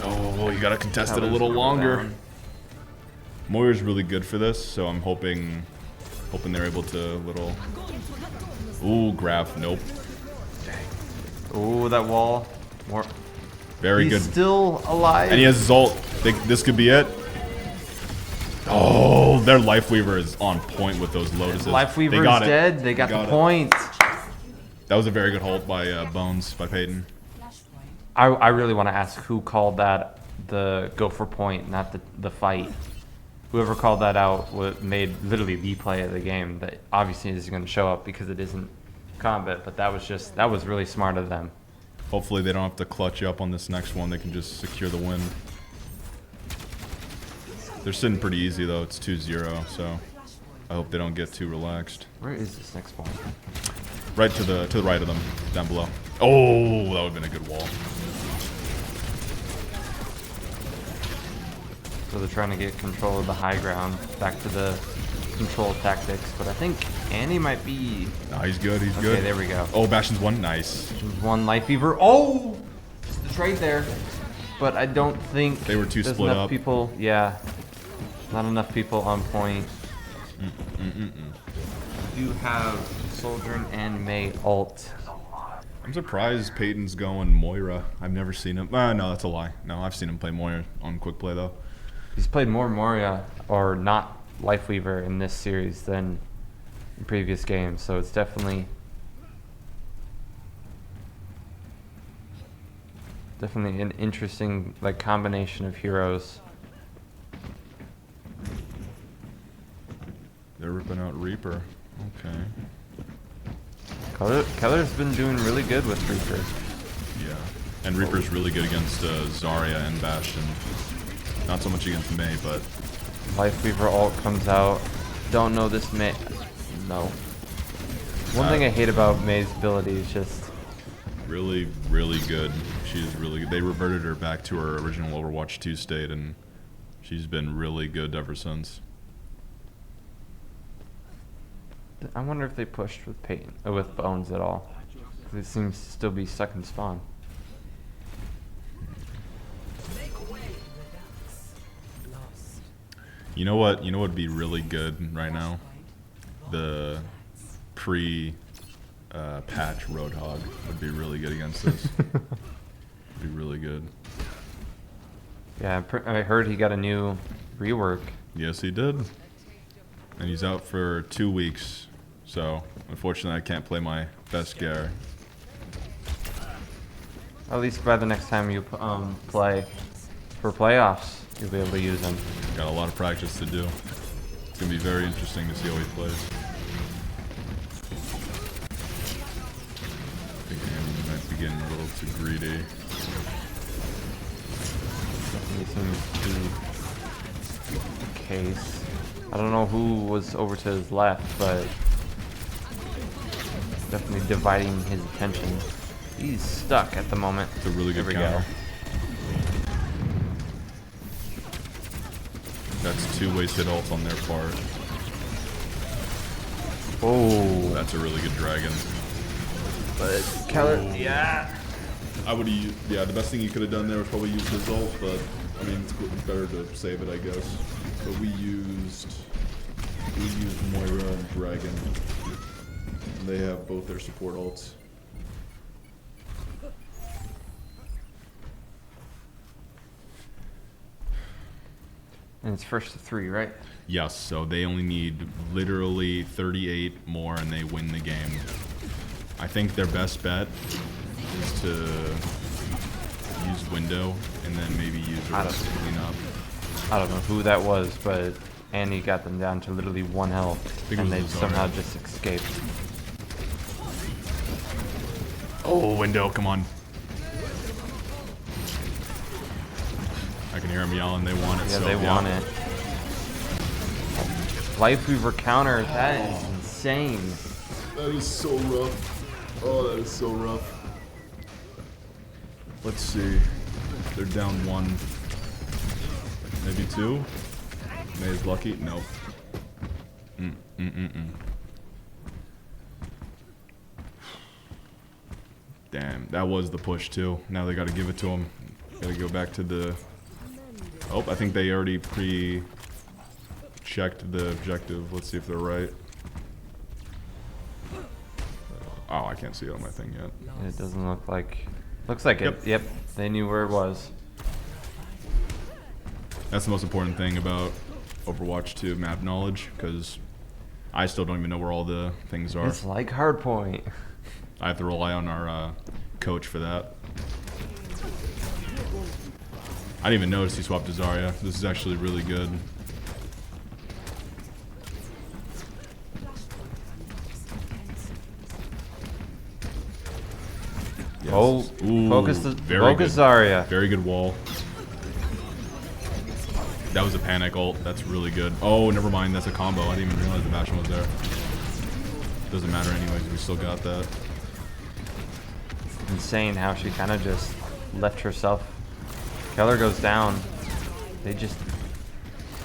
Oh, you gotta contest it a Colors little go longer. down. Moira's really good for this, so I'm hoping they're able to little. Ooh, graph. Nope. Ooh, that wall. More. Very He's good. still alive. And he has his ult. This could be it. Oh, their Life Weaver is on point with those Lotuses. Life Weaver They is got it. dead. They got the point. That was a very good ult by Bones, by Peyton. I really want to ask who called that the go for point, not the fight. Whoever called that out made literally the play of the game. That obviously isn't going to show up because it isn't combat, but that was really smart of them. Hopefully they don't have to clutch up on this next one. They can just secure the win. They're sitting pretty easy though. It's 2-0, so I hope they don't get too relaxed. Where is this next ball? Right to the right of them, down below. Oh, that would have been a good wall. So they're trying to get control of the high ground, back to the control tactics, but I think Andy might be... Nah, he's good. He's Okay, good. there we go. Oh, Bastion's one. Nice. One Life Weaver. Oh! The trade there. But I don't think They were too there's split enough up. people. Yeah. Not enough people on point. You have Soldrin and May ult. I'm surprised Peyton's going Moira. I've never seen him. No, that's a lie. No, I've seen him play Moira on quick play though. He's played more Moria, or not Life Weaver, in this series than in previous games, so it's definitely an interesting combination of heroes. They're ripping out Reaper. Okay. Keller's been doing really good with Reaper. Yeah. And Reaper's really good against Zarya and Bastion. Not so much against May, but Life Weaver ult comes out. Don't know this May. No. One thing I hate about May's ability is just really, really good. She's really good. They reverted her back to her original Overwatch 2 state, and she's been really good ever since. I wonder if they pushed with with Bones at all. 'Cause it seems to still be stuck in spawn. You know what? You know what'd be really good right now? The patch Roadhog would be really good against this. Be really good. Yeah, I heard he got a new rework. Yes, he did. And he's out for 2 weeks. So, unfortunately, I can't play my best Gare. At least by the next time you play for playoffs, you'll be able to use him. Got a lot of practice to do. It's going to be very interesting to see how he plays. I think Andy might be getting a little too greedy. Definitely seems to be the case. I don't know who was over to his left, but definitely dividing his attention. He's stuck at the moment. It's a really good There we counter. go. That's 2 wasted ults on their part. Oh, That's a really good dragon. but Keller, yeah. I would have used, yeah, the best thing you could have done there was probably use his ult, but I mean, it's better to save it, I guess. But we used Moira and Dragon. And they have both their support ults. And it's first to 3, right? Yes, so they only need literally 38 more and they win the game. I think their best bet is to use window and then maybe use her to clean up. I don't know who that was, but Annie got them down to literally 1 health, think it and was they Zara. somehow just escaped. Oh, window, come on. I can hear them yelling, they want it. Yeah, so, they want it. Life Weaver counter, that is insane. That is so rough. Oh, that is so rough. Let's see. They're down 1. Maybe 2. May is lucky. Nope. Damn, that was the push too. Now they got to give it to him. Got to go back to the. Oh, I think they already pre-checked the objective. Let's see if they're right. Oh, I can't see it on my thing yet. It doesn't look like. Looks like it. Yep. Yep, they knew where it was. That's the most important thing about Overwatch 2 map knowledge, because I still don't even know where all the things are. It's like Hardpoint. I have to rely on our coach for that. I didn't even notice he swapped to Zarya. This is actually really good. Yes. Oh, Ooh, focus very good. Zarya. Very good wall. That was a panic ult. That's really good. Oh, never mind. That's a combo. I didn't even realize the Bastion was there. Doesn't matter anyways. We still got that. Insane how she kind of just left herself. Keller goes down. They just,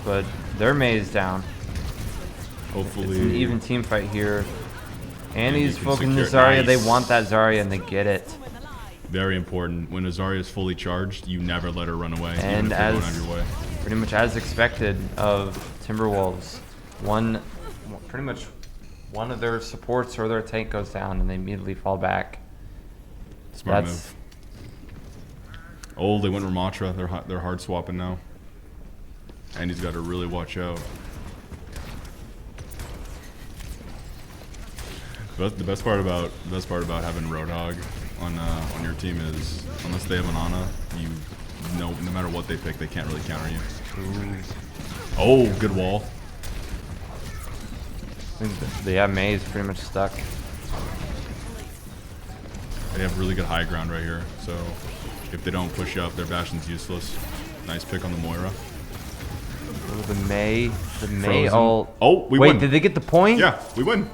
but their Mei's down. Hopefully. It's an even team fight here. Annie's can focusing the secure- Zarya. They Nice. want that Zarya and they get it. Very important. When a Zarya is fully charged, you never let her run away. And even if they're going as- out of your way. Pretty much as expected of Timberwolves. Pretty much one of their supports or their tank goes down and they immediately fall back. Smart move. Oh, they went Ramatra. They're hard swapping now. And he's got to really watch out. But the best part about having Roadhog on your team is, unless they have an Ana, you know no matter what they pick, they can't really counter you. Ooh. Oh, good wall. I think the Mei is pretty much stuck. They have really good high ground right here, so if they don't push up, their Bastion's useless. Nice pick on the Moira. Oh, the Mei Frozen. ult. Oh, we Wait, win. did they get the point? Yeah, we win.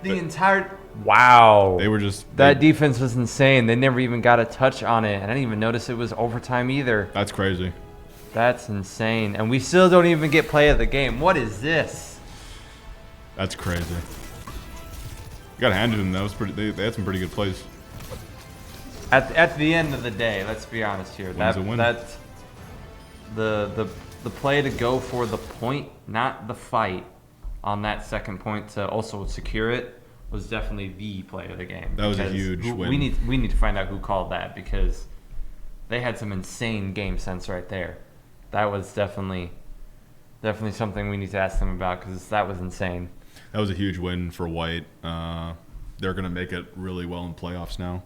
The entire. Wow. They were just That defense was insane. They never even got a touch on it. I didn't even notice it was overtime either. That's crazy. That's insane. And we still don't even get play of the game. What is this? That's crazy. You gotta hand it to them. That was pretty. They had some pretty good plays. At the end of the day, let's be honest here. Win's a win. That's the play to go for the point, not the fight, on that second point to also secure it was definitely the play of the game. That was a Because huge win. We need to find out who called that because they had some insane game sense right there. That was definitely something we need to ask them about because that was insane. That was a huge win for White. They're gonna make it really well in playoffs now.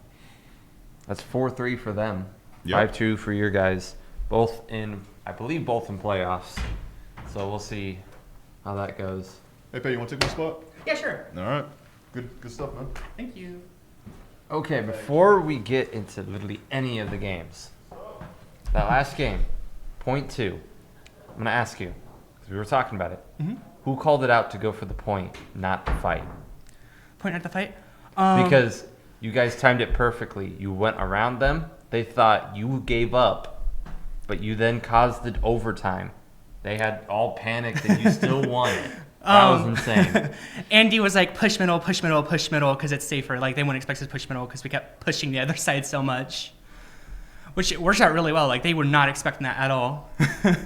That's 4-3 for them. Yep. 5-2 for your guys. I believe both in playoffs. So we'll see how that goes. Hey, Pei, you want to take my spot? Yeah, sure. All right. Good stuff, man. Thank you. Okay, before we get into literally any of the games, that last game, point 2, I'm going to ask you, because we were talking about it, who called it out to go for the point, not the fight? Point at the fight. Because you guys timed it perfectly. You went around them. They thought you gave up, but you then caused the overtime. They had all panicked and you still won it. That was insane. Andy was like, push middle, because it's safer. Like, they wouldn't expect us to push middle because we kept pushing the other side so much. Which it worked out really well. Like, they were not expecting that at all.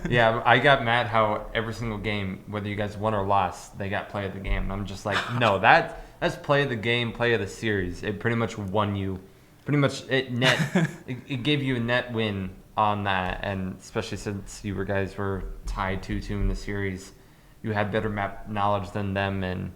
Yeah, I got mad how every single game, whether you guys won or lost, they got play of the game. And I'm just like, no, that's play of the game, play of the series. It pretty much won you. Pretty much it gave you a net win on that. And especially since you guys were tied 2-2 in the series, you had better map knowledge than them, and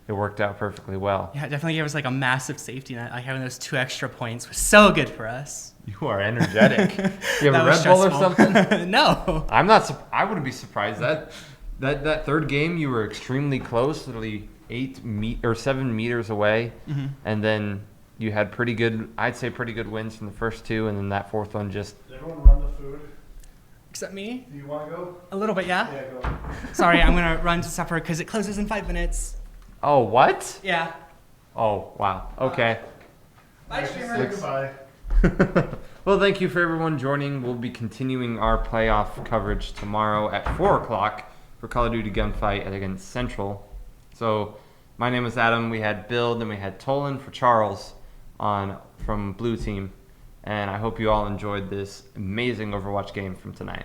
it worked out perfectly well. Yeah, it definitely gave us like a massive safety net. Like, having those 2 extra points was so good for us. You are energetic. You have That a was Red Bull or stressful. something? No. I wouldn't be surprised. That third game, you were extremely close, literally 7 meters away, and then you had pretty good wins from the first 2, and then that fourth one just. Did everyone run the food? Except me. Do you want to go? A little bit, yeah? Yeah, go. Sorry, I'm going to run to supper because it closes in 5 minutes. Oh, what? Yeah. Oh, wow. Okay. Bye, streamers. Goodbye. Well, thank you for everyone joining. We'll be continuing our playoff coverage tomorrow at 4 o'clock for Call of Duty Gunfight against Central. So, my name is Adam. We had Bill, then we had Tolan for Charles from Blue Team. And I hope you all enjoyed this amazing Overwatch game from tonight.